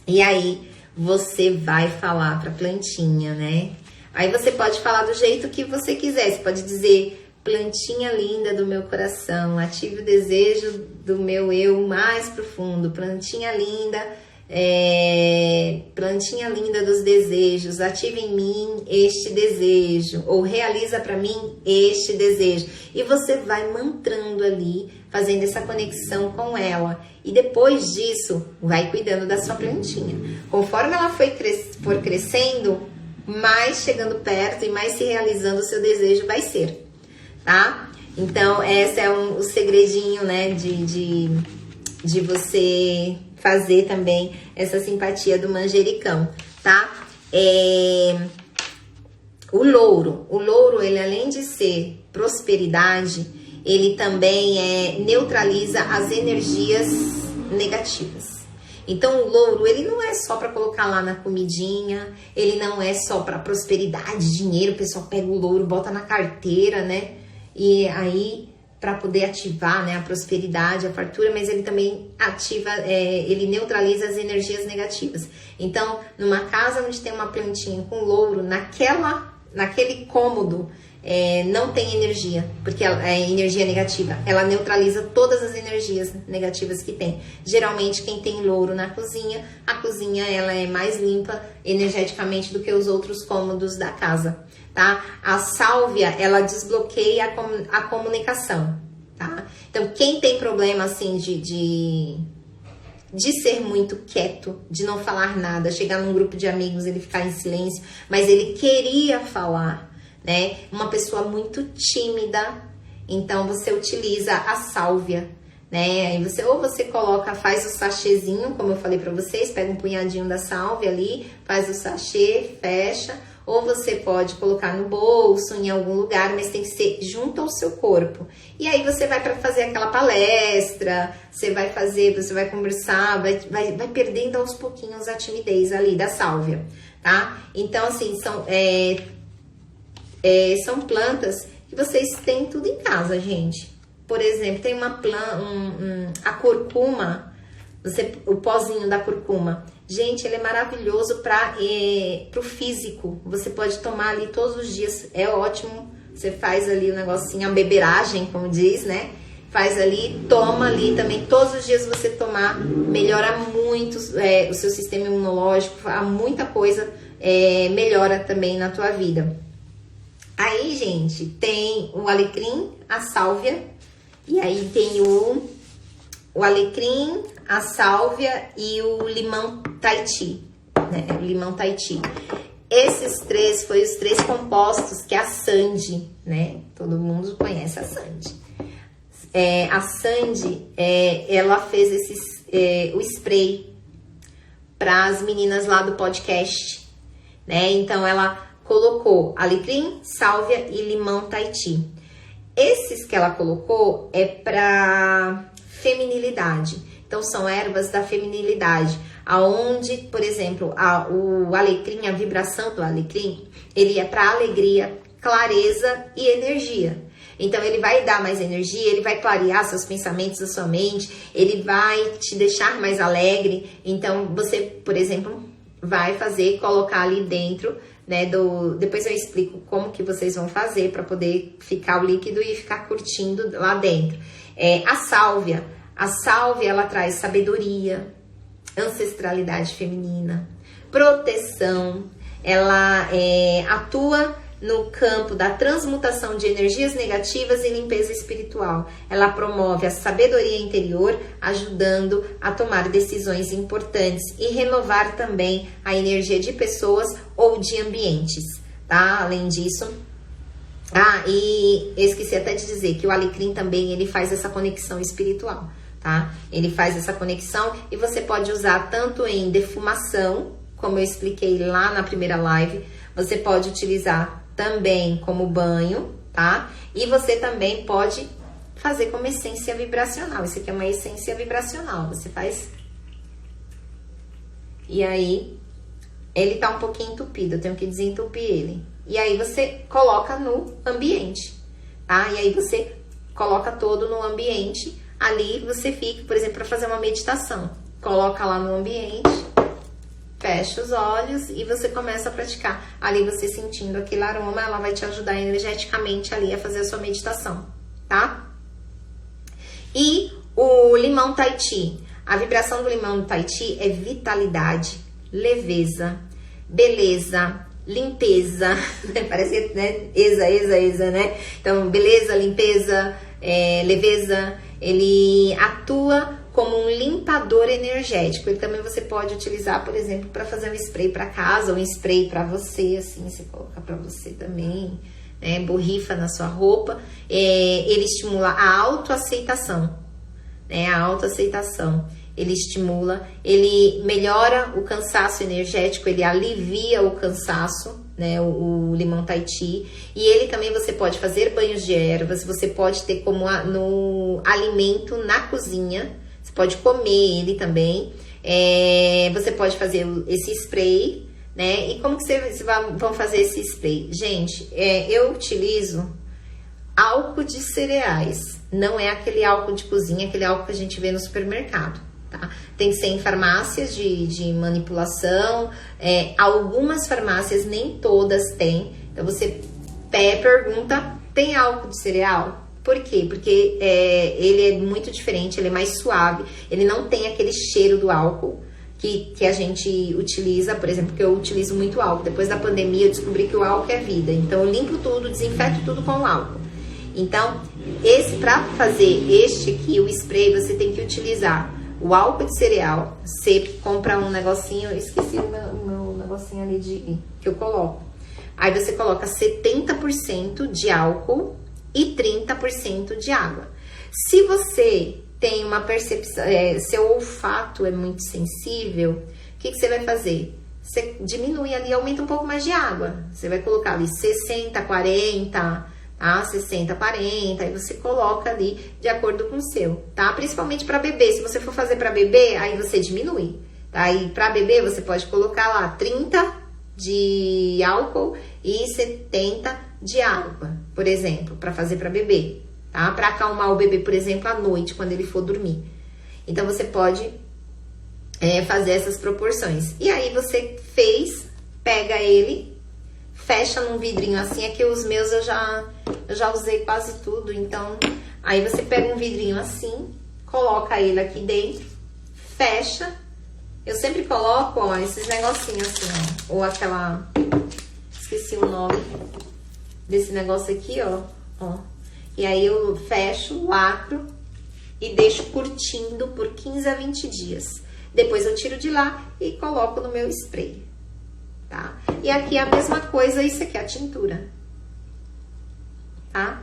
e aí você vai falar para a plantinha, né? Aí você pode falar do jeito que você quiser. Você pode dizer: plantinha linda do meu coração, ative o desejo do meu eu mais profundo. Plantinha linda, plantinha linda dos desejos, ativa em mim este desejo, ou realiza para mim este desejo. E você vai mantrando ali, fazendo essa conexão com ela. E depois disso, vai cuidando da sua plantinha. Conforme ela for crescendo, mais chegando perto e mais se realizando o seu desejo vai ser, tá? Então, esse é o segredinho, né, de você fazer também essa simpatia do manjericão, tá? O louro, ele além de ser prosperidade, ele também neutraliza as energias negativas. Então, o louro, ele não é só para colocar lá na comidinha, ele não é só para prosperidade, dinheiro, o pessoal pega o louro, bota na carteira, né? E aí, para poder ativar, né, a prosperidade, a fartura, mas ele também ativa, ele neutraliza as energias negativas. Então, numa casa onde tem uma plantinha com louro, naquele cômodo, não tem energia, porque é energia negativa. Ela neutraliza todas as energias negativas que tem. Geralmente, quem tem louro na cozinha, a cozinha ela é mais limpa energeticamente do que os outros cômodos da casa, tá? A sálvia, ela desbloqueia a comunicação, tá? Então, quem tem problema, assim, de ser muito quieto, de não falar nada, chegar num grupo de amigos, ele ficar em silêncio, mas ele queria falar, né? Uma pessoa muito tímida, então você utiliza a sálvia, né? Aí você coloca, faz o sachêzinho, como eu falei pra vocês, pega um punhadinho da sálvia ali, faz o sachê, fecha, ou você pode colocar no bolso, em algum lugar, mas tem que ser junto ao seu corpo. E aí você vai para fazer aquela palestra, você vai conversar, vai perdendo aos pouquinhos a timidez ali da sálvia, tá? Então, assim, são plantas que vocês têm tudo em casa, gente. Por exemplo, tem uma planta, a curcuma, o pozinho da curcuma. Gente, ele é maravilhoso para o físico. Você pode tomar ali todos os dias, é ótimo. Você faz ali o negocinho, a beberagem, como diz, né? Faz ali, toma ali também. Todos os dias você tomar, melhora muito o seu sistema imunológico, há muita coisa melhora também na tua vida. Aí, gente, tem o alecrim, a sálvia, e aí tem o alecrim, a sálvia e o limão Tahiti, né? O limão Tahiti. Esses três foram os 3 compostos que a Sandy, né? Todo mundo conhece a Sandy. A Sandy, ela fez o spray para as meninas lá do podcast, né? Então, ela colocou alecrim, sálvia e limão Tahiti. Esses que ela colocou é para feminilidade. Então, são ervas da feminilidade, aonde, por exemplo, o alecrim, a vibração do alecrim, ele é para alegria, clareza e energia. Então, ele vai dar mais energia, ele vai clarear seus pensamentos, a sua mente, ele vai te deixar mais alegre. Então, você, por exemplo, vai colocar ali dentro, né, depois eu explico como que vocês vão fazer para poder ficar o líquido e ficar curtindo lá dentro. A sálvia, ela traz sabedoria, ancestralidade feminina, proteção, ela atua no campo da transmutação de energias negativas e limpeza espiritual. Ela promove a sabedoria interior, ajudando a tomar decisões importantes e renovar também a energia de pessoas ou de ambientes, tá? Além disso, e esqueci até de dizer que o alecrim também, ele faz essa conexão espiritual, tá? Ele faz essa conexão e você pode usar tanto em defumação, como eu expliquei lá na primeira live, você pode utilizar também como banho, tá? E você também pode fazer como essência vibracional. Isso aqui é uma essência vibracional. Você faz... E aí, ele tá um pouquinho entupido. Eu tenho que desentupir ele. E aí, você coloca no ambiente, tá? E aí, você coloca todo no ambiente. Ali, você fica, por exemplo, para fazer uma meditação. Coloca lá no ambiente... Fecha os olhos e você começa a praticar. Ali você sentindo aquele aroma, ela vai te ajudar energeticamente ali a fazer a sua meditação, tá? E o limão Tahiti. A vibração do limão do Tahiti é vitalidade, leveza, beleza, limpeza, parece, né? Exa, né? Então, beleza, limpeza, leveza, ele atua como um limpador energético. Ele também você pode utilizar, por exemplo, para fazer um spray para casa, ou um spray para você, assim, você coloca para você também, né? Borrifa na sua roupa. Ele estimula a autoaceitação, né? A autoaceitação. Ele estimula, ele melhora o cansaço energético, ele alivia o cansaço, né, o limão Tahiti. E ele também você pode fazer banhos de ervas, você pode ter como no alimento na cozinha, você pode comer ele também, você pode fazer esse spray, né? E como que vocês vão fazer esse spray? Gente, eu utilizo álcool de cereais, não é aquele álcool de cozinha, aquele álcool que a gente vê no supermercado. Tá? Tem que ser em farmácias de manipulação, algumas farmácias, nem todas têm. Então você pergunta, tem álcool de cereal? Por quê? Porque ele é muito diferente, ele é mais suave, ele não tem aquele cheiro do álcool que a gente utiliza, por exemplo, que eu utilizo muito álcool. Depois da pandemia eu descobri que o álcool é vida, então eu limpo tudo, desinfeto tudo com o álcool. Então, para fazer este aqui, o spray, você tem que utilizar o álcool de cereal. Você compra um negocinho, eu esqueci o meu negocinho ali que eu coloco. Aí você coloca 70% de álcool e 30% de água. Se você tem uma percepção, seu olfato é muito sensível, o que você vai fazer? Você diminui ali, aumenta um pouco mais de água. Você vai colocar ali 60, 40... tá? 60, 40, aí você coloca ali de acordo com o seu, tá? Principalmente para bebê, se você for fazer para bebê, aí você diminui, tá? E para bebê você pode colocar lá 30 de álcool e 70 de água, por exemplo, para fazer para bebê, tá? Para acalmar o bebê, por exemplo, à noite, quando ele for dormir. Então você pode fazer essas proporções. E aí você pega ele, fecha num vidrinho assim, aqui os meus eu já usei quase tudo, então aí você pega um vidrinho assim, coloca ele aqui dentro, fecha. Eu sempre coloco, ó, esses negocinhos assim, ó, ou aquela, esqueci o nome desse negócio aqui, ó, e aí eu fecho, lacro e deixo curtindo por 15 a 20 dias. Depois eu tiro de lá e coloco no meu spray. Tá? E aqui a mesma coisa, isso aqui é a tintura, tá?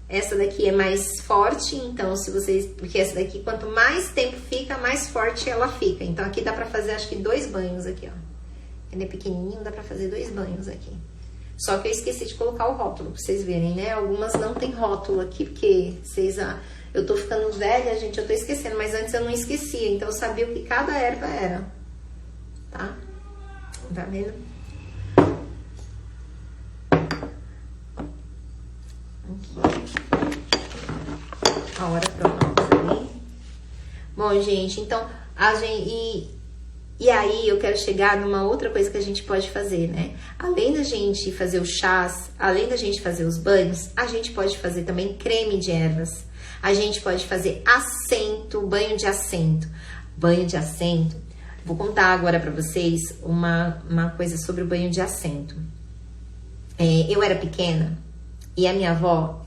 Essa daqui é mais forte, então porque essa daqui quanto mais tempo fica, mais forte ela fica. Então aqui dá pra fazer acho que 2 banhos aqui, ó. Ele é pequenininho, dá pra fazer 2 banhos aqui. Só que eu esqueci de colocar o rótulo pra vocês verem, né? Algumas não tem rótulo aqui, porque eu tô ficando velha, gente, eu tô esquecendo, mas antes eu não esquecia, então eu sabia o que cada erva era, tá? Tá vendo? A hora pronta ali. Bom, gente, então e aí eu quero chegar numa outra coisa que a gente pode fazer, né? Além da gente fazer os chás, além da gente fazer os banhos, a gente pode fazer também creme de ervas. A gente pode fazer banho de assento. Banho de assento. Vou contar agora pra vocês uma coisa sobre o banho de assento. Eu era pequena e a minha avó,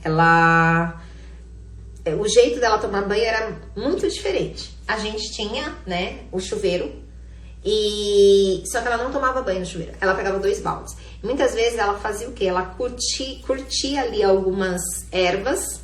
o jeito dela tomar banho era muito diferente. A gente tinha, né, o chuveiro, só que ela não tomava banho no chuveiro. Ela pegava 2 baldes. Muitas vezes ela fazia o quê? Ela curtia ali algumas ervas,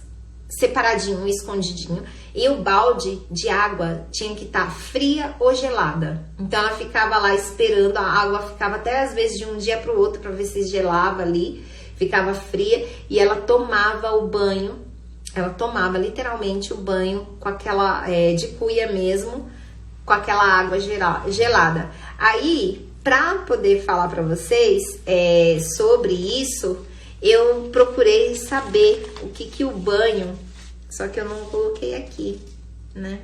separadinho, escondidinho, e o balde de água tinha que estar fria ou gelada. Então ela ficava lá esperando, a água ficava até às vezes de um dia para o outro para ver se gelava ali, ficava fria, e ela tomava o banho. Ela tomava literalmente o banho com aquela, de cuia mesmo, com aquela água gelada. Aí, pra poder falar pra vocês sobre isso, eu procurei saber o que o banho, só que eu não coloquei aqui, né?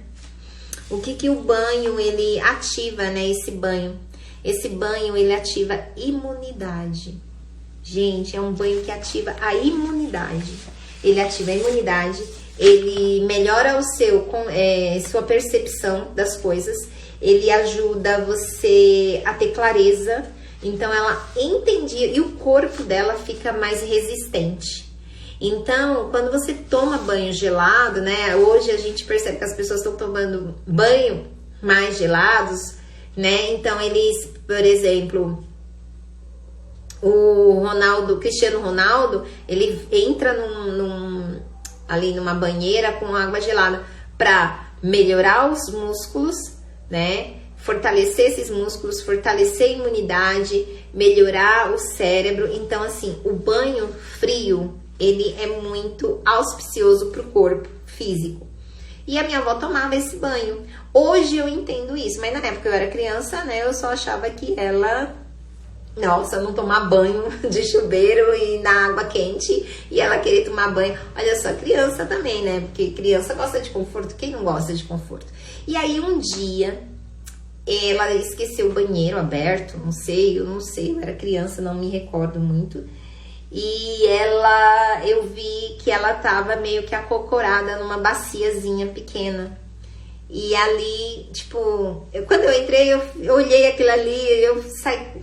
O que o banho, ele ativa, né? Esse banho, ele ativa imunidade. Gente, é um banho que ativa a imunidade. Ele ativa a imunidade, ele melhora sua percepção das coisas, ele ajuda você a ter clareza, então ela entendia, e o corpo dela fica mais resistente. Então, quando você toma banho gelado, né, hoje a gente percebe que as pessoas estão tomando banho mais gelados, né, então eles, por exemplo, o Cristiano Ronaldo, ele entra ali numa banheira com água gelada para melhorar os músculos, né? Fortalecer esses músculos, fortalecer a imunidade, melhorar o cérebro. Então, assim, o banho frio, ele é muito auspicioso para o corpo físico. E a minha avó tomava esse banho. Hoje eu entendo isso, mas na época eu era criança, né? Eu só achava que ela... Nossa, não tomar banho de chuveiro e na água quente e ela querer tomar banho. Olha só, criança também, né? Porque criança gosta de conforto. Quem não gosta de conforto? E aí um dia ela esqueceu o banheiro aberto, eu era criança, não me recordo muito. E eu vi que ela tava meio que acocorada numa baciazinha pequena. E ali, tipo, quando eu entrei, eu olhei aquilo ali, eu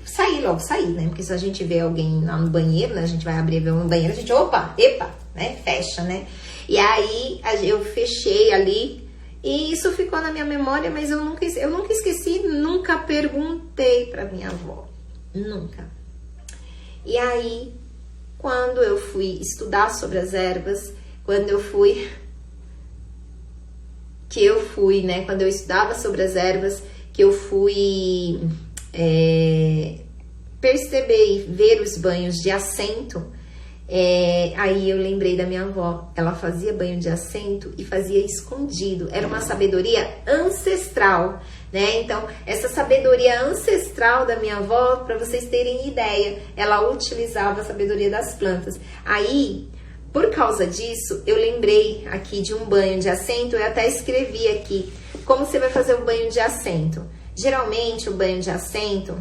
saí, né? Porque se a gente vê alguém lá no banheiro, né? A gente vai abrir um banheiro, a gente, epa, né? Fecha, né? E aí, eu fechei ali, e isso ficou na minha memória, mas eu nunca esqueci, nunca perguntei pra minha avó. Nunca. E aí, quando eu fui estudar sobre as ervas, quando eu estudava sobre as ervas, que eu fui perceber e ver os banhos de assento, aí eu lembrei da minha avó. Ela fazia banho de assento e fazia escondido. Era uma sabedoria ancestral, né? Então, essa sabedoria ancestral da minha avó, para vocês terem ideia, ela utilizava a sabedoria das plantas. Aí... Por causa disso, eu lembrei aqui de um banho de assento, eu até escrevi aqui como você vai fazer o banho de assento. Geralmente, o banho de assento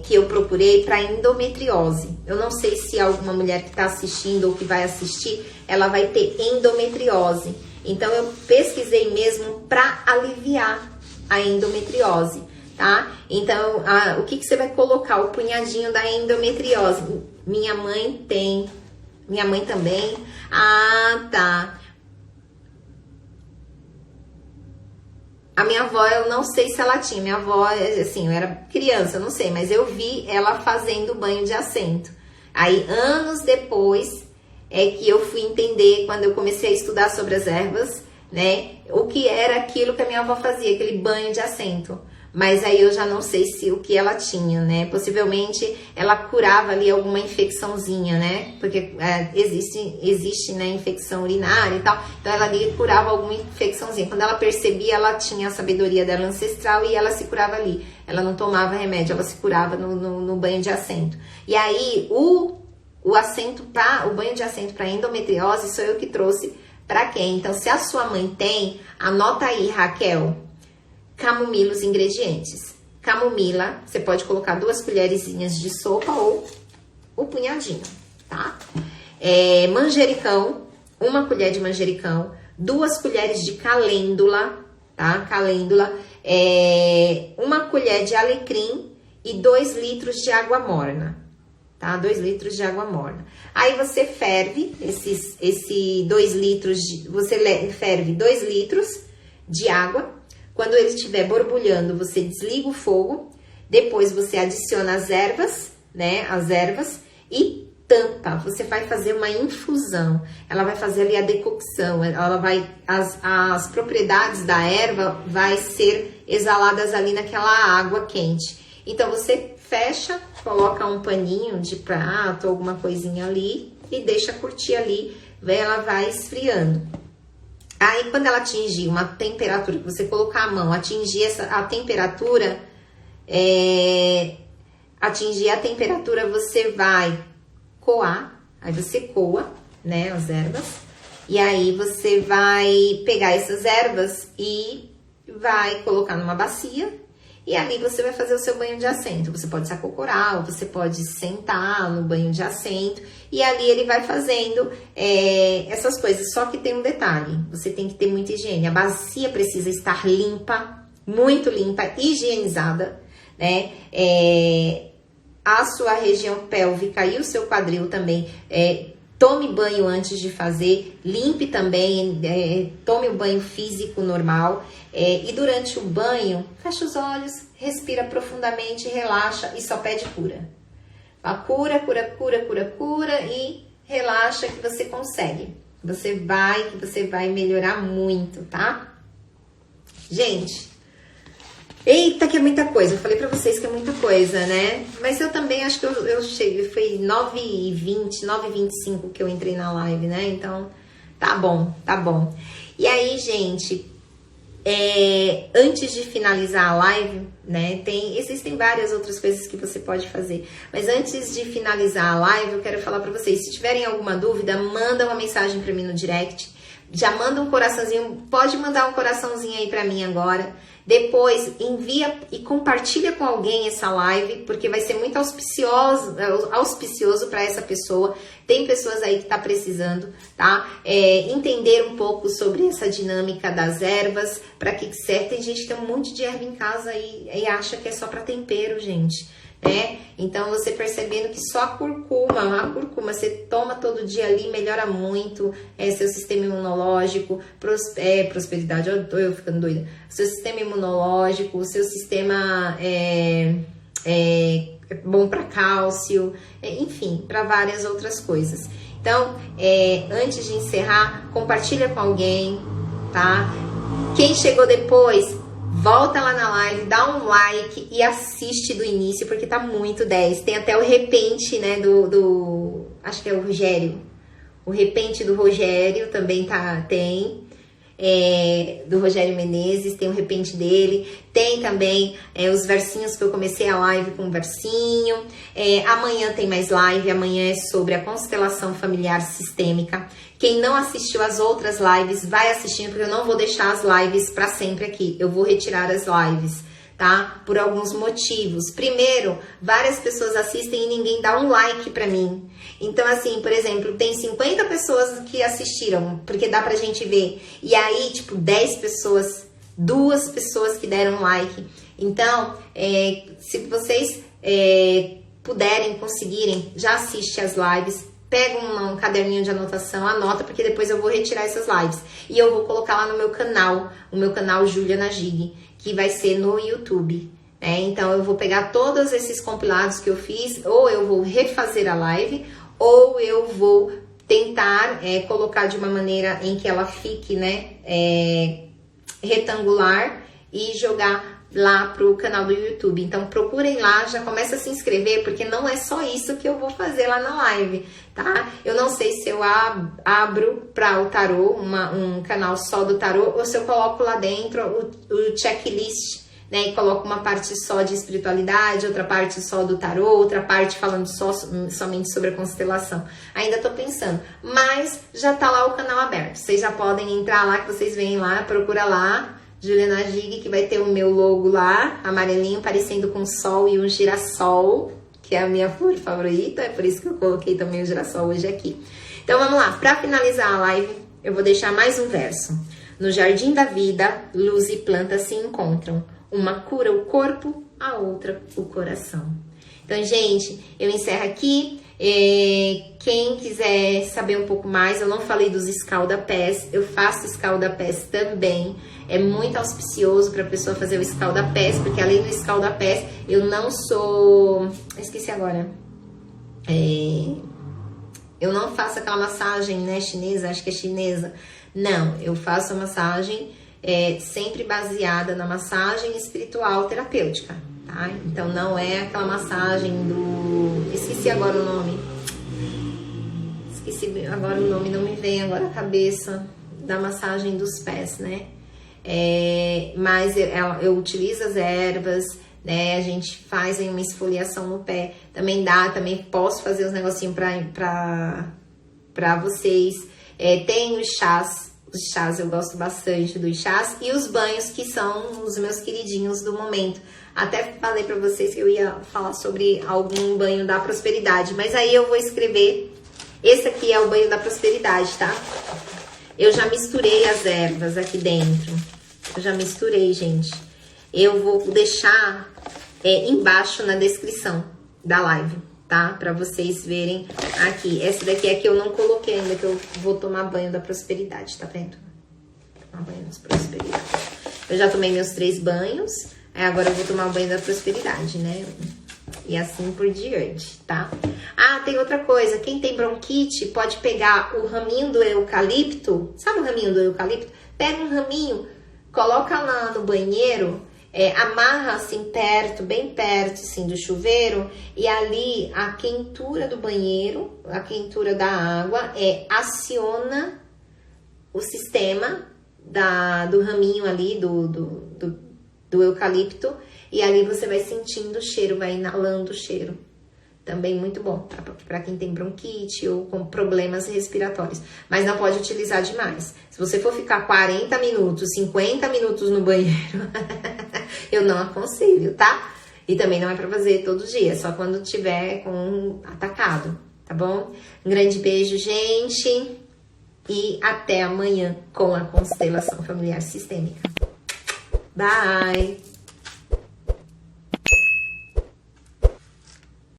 que eu procurei para endometriose. Eu não sei se alguma mulher que está assistindo ou que vai assistir, ela vai ter endometriose. Então, eu pesquisei mesmo para aliviar a endometriose, tá? Então, o que você vai colocar? O punhadinho da endometriose. Minha mãe tem... Minha mãe também. Ah, tá. A minha avó, eu não sei se ela tinha. Minha avó, assim, eu era criança, eu não sei. Mas eu vi ela fazendo banho de assento. Aí, anos depois, é que eu fui entender, quando eu comecei a estudar sobre as ervas, né? O que era aquilo que a minha avó fazia, aquele banho de assento. Mas aí eu já não sei se o que ela tinha, né? Possivelmente ela curava ali alguma infecçãozinha, né? Porque existe, né, infecção urinária e tal. Então ela ali curava alguma infecçãozinha. Quando ela percebia, ela tinha a sabedoria dela ancestral e ela se curava ali. Ela não tomava remédio, ela se curava no banho de assento. E aí o banho de assento para endometriose sou eu que trouxe para quem? Então, se a sua mãe tem, anota aí, Raquel. Camomila, os ingredientes. Camomila, você pode colocar 2 colherzinhas de sopa ou o punhadinho, tá? Manjericão, 1 colher de manjericão, 2 colheres de calêndula, tá? Calêndula, 1 colher de alecrim e 2 litros de água morna, tá? 2 litros de água morna. Aí você ferve esse 2 litros, você ferve 2 litros de água. Quando ele estiver borbulhando, você desliga o fogo, depois você adiciona as ervas, né? As ervas e tampa. Você vai fazer uma infusão. Ela vai fazer ali a decocção. As propriedades da erva vai ser exaladas ali naquela água quente. Então você fecha, coloca um paninho de prato, alguma coisinha ali e deixa curtir ali. Ela vai esfriando. Aí, quando ela atingir uma temperatura, que você colocar a mão, atingir a temperatura, você vai coar. Aí você coa, né, as ervas. E aí você vai pegar essas ervas e vai colocar numa bacia. E ali você vai fazer o seu banho de assento. Você pode se acocorar, ou você pode sentar no banho de assento. e ali ele vai fazendo essas coisas. Só que tem um detalhe, você tem que ter muita higiene. A bacia precisa estar limpa, muito limpa, higienizada, né? A sua região pélvica e o seu quadril também, tome banho antes de fazer, limpe também, tome o banho físico normal, e durante o banho, fecha os olhos, respira profundamente, relaxa e só pede cura. Cura, cura, cura, cura, cura e relaxa que você consegue. Que você vai melhorar muito, tá? Gente, eita, que é muita coisa. Eu falei pra vocês que é muita coisa, né? Mas eu também acho que eu cheguei, foi 9h20, 9h25 que eu entrei na live, né? Então, tá bom, tá bom. E aí, gente, antes de finalizar a live, né? Existem várias outras coisas que você pode fazer. Mas antes de finalizar a live, eu quero falar pra vocês. Se tiverem alguma dúvida, manda uma mensagem pra mim no direct. Já manda um coraçãozinho, pode mandar um coraçãozinho aí pra mim agora. Depois envia e compartilha com alguém essa live, porque vai ser muito auspicioso para essa pessoa. Tem pessoas aí que tá precisando, tá? Entender um pouco sobre essa dinâmica das ervas, para que serve. Tem gente que tem um monte de erva em casa e acha que é só para tempero, gente. Então você percebendo que só a curcuma você toma todo dia ali, melhora muito seu sistema imunológico, prosperidade, eu ficando doida, seu sistema imunológico, o seu sistema bom para cálcio, enfim, para várias outras coisas. Então, antes de encerrar, compartilha com alguém, tá? Quem chegou depois, volta lá na live, dá um like e assiste do início, porque tá muito 10. Tem até o repente, né, acho que é o Rogério. O repente do Rogério também tem. Do Rogério Menezes, tem o repente dele. Tem também os versinhos que eu comecei a live com um versinho. Amanhã tem mais live, amanhã é sobre a constelação familiar sistêmica. Quem não assistiu as outras lives, vai assistindo, porque eu não vou deixar as lives para sempre aqui. Eu vou retirar as lives, tá? Por alguns motivos. Primeiro, várias pessoas assistem e ninguém dá um like pra mim. Então, assim, por exemplo, tem 50 pessoas que assistiram, porque dá pra gente ver. E aí, tipo, 10 pessoas, 2 pessoas que deram like. Então, se vocês puderem, conseguirem, já assiste as lives. Pega um caderninho de anotação, anota, porque depois eu vou retirar essas lives. E eu vou colocar lá no meu canal, o meu canal Júlia Najig, que vai ser no YouTube. Então eu vou pegar todos esses compilados que eu fiz, ou eu vou refazer a live, ou eu vou tentar colocar de uma maneira em que ela fique, né, retangular e jogar lá pro canal do YouTube. Então procurem lá, já começa a se inscrever, porque não é só isso que eu vou fazer lá na live, tá? Eu não sei se eu abro para o tarô, um canal só do tarô, ou se eu coloco lá dentro o checklist, né? E coloco uma parte só de espiritualidade, outra parte só do tarô, outra parte falando somente sobre a constelação. Ainda tô pensando, mas já tá lá o canal aberto. Vocês já podem entrar lá, que vocês veem lá, procura lá, Júlia Najig, que vai ter o meu logo lá, amarelinho, parecendo com um sol e um girassol, que é a minha flor favorita, é por isso que eu coloquei também o girassol hoje aqui. Então vamos lá, para finalizar a live, eu vou deixar mais um verso. No jardim da vida, luz e planta se encontram. Uma cura o corpo, a outra o coração. Então, gente, eu encerro aqui. Quem quiser saber um pouco mais, eu não falei dos escalda-pés, eu faço escalda-pés também. É muito auspicioso para a pessoa fazer o escalda-pés, porque além do escalda-pés, eu não sou... Esqueci agora. Eu não faço aquela massagem, né, chinesa, acho que é chinesa. Não, eu faço a massagem sempre baseada na massagem espiritual terapêutica, tá? Então não é aquela massagem do... Esqueci agora o nome. Esqueci agora o nome, não me vem agora a cabeça da massagem dos pés, né? Mas eu utilizo as ervas, né? A gente faz aí uma esfoliação no pé. Também posso fazer os negocinhos pra vocês. Tem os chás eu gosto bastante dos chás. E os banhos, que são os meus queridinhos do momento. Até falei pra vocês que eu ia falar sobre algum banho da prosperidade, mas aí eu vou escrever Esse aqui é o banho da prosperidade, tá? Eu já misturei as ervas aqui dentro. Eu já misturei, gente. Eu vou deixar embaixo na descrição da live, tá? Pra vocês verem aqui. Essa daqui é que eu não coloquei ainda, que eu vou tomar banho da prosperidade, tá vendo? Tomar banho da prosperidade. Eu já tomei meus 3 banhos, agora eu vou tomar o banho da prosperidade, né? E assim por diante, tá? Ah, tem outra coisa. Quem tem bronquite pode pegar o raminho do eucalipto. Sabe o raminho do eucalipto? Pega um raminho, coloca lá no banheiro, amarra assim perto, bem perto assim do chuveiro. E ali a quentura do banheiro, a quentura da água, aciona o sistema do raminho ali, do eucalipto. E ali você vai sentindo o cheiro, vai inalando o cheiro. Também muito bom para quem tem bronquite ou com problemas respiratórios. Mas não pode utilizar demais. Se você for ficar 40 minutos, 50 minutos no banheiro, eu não aconselho, tá? E também não é para fazer todo dia, só quando tiver com atacado, tá bom? Um grande beijo, gente. E até amanhã com a constelação familiar sistêmica. Bye!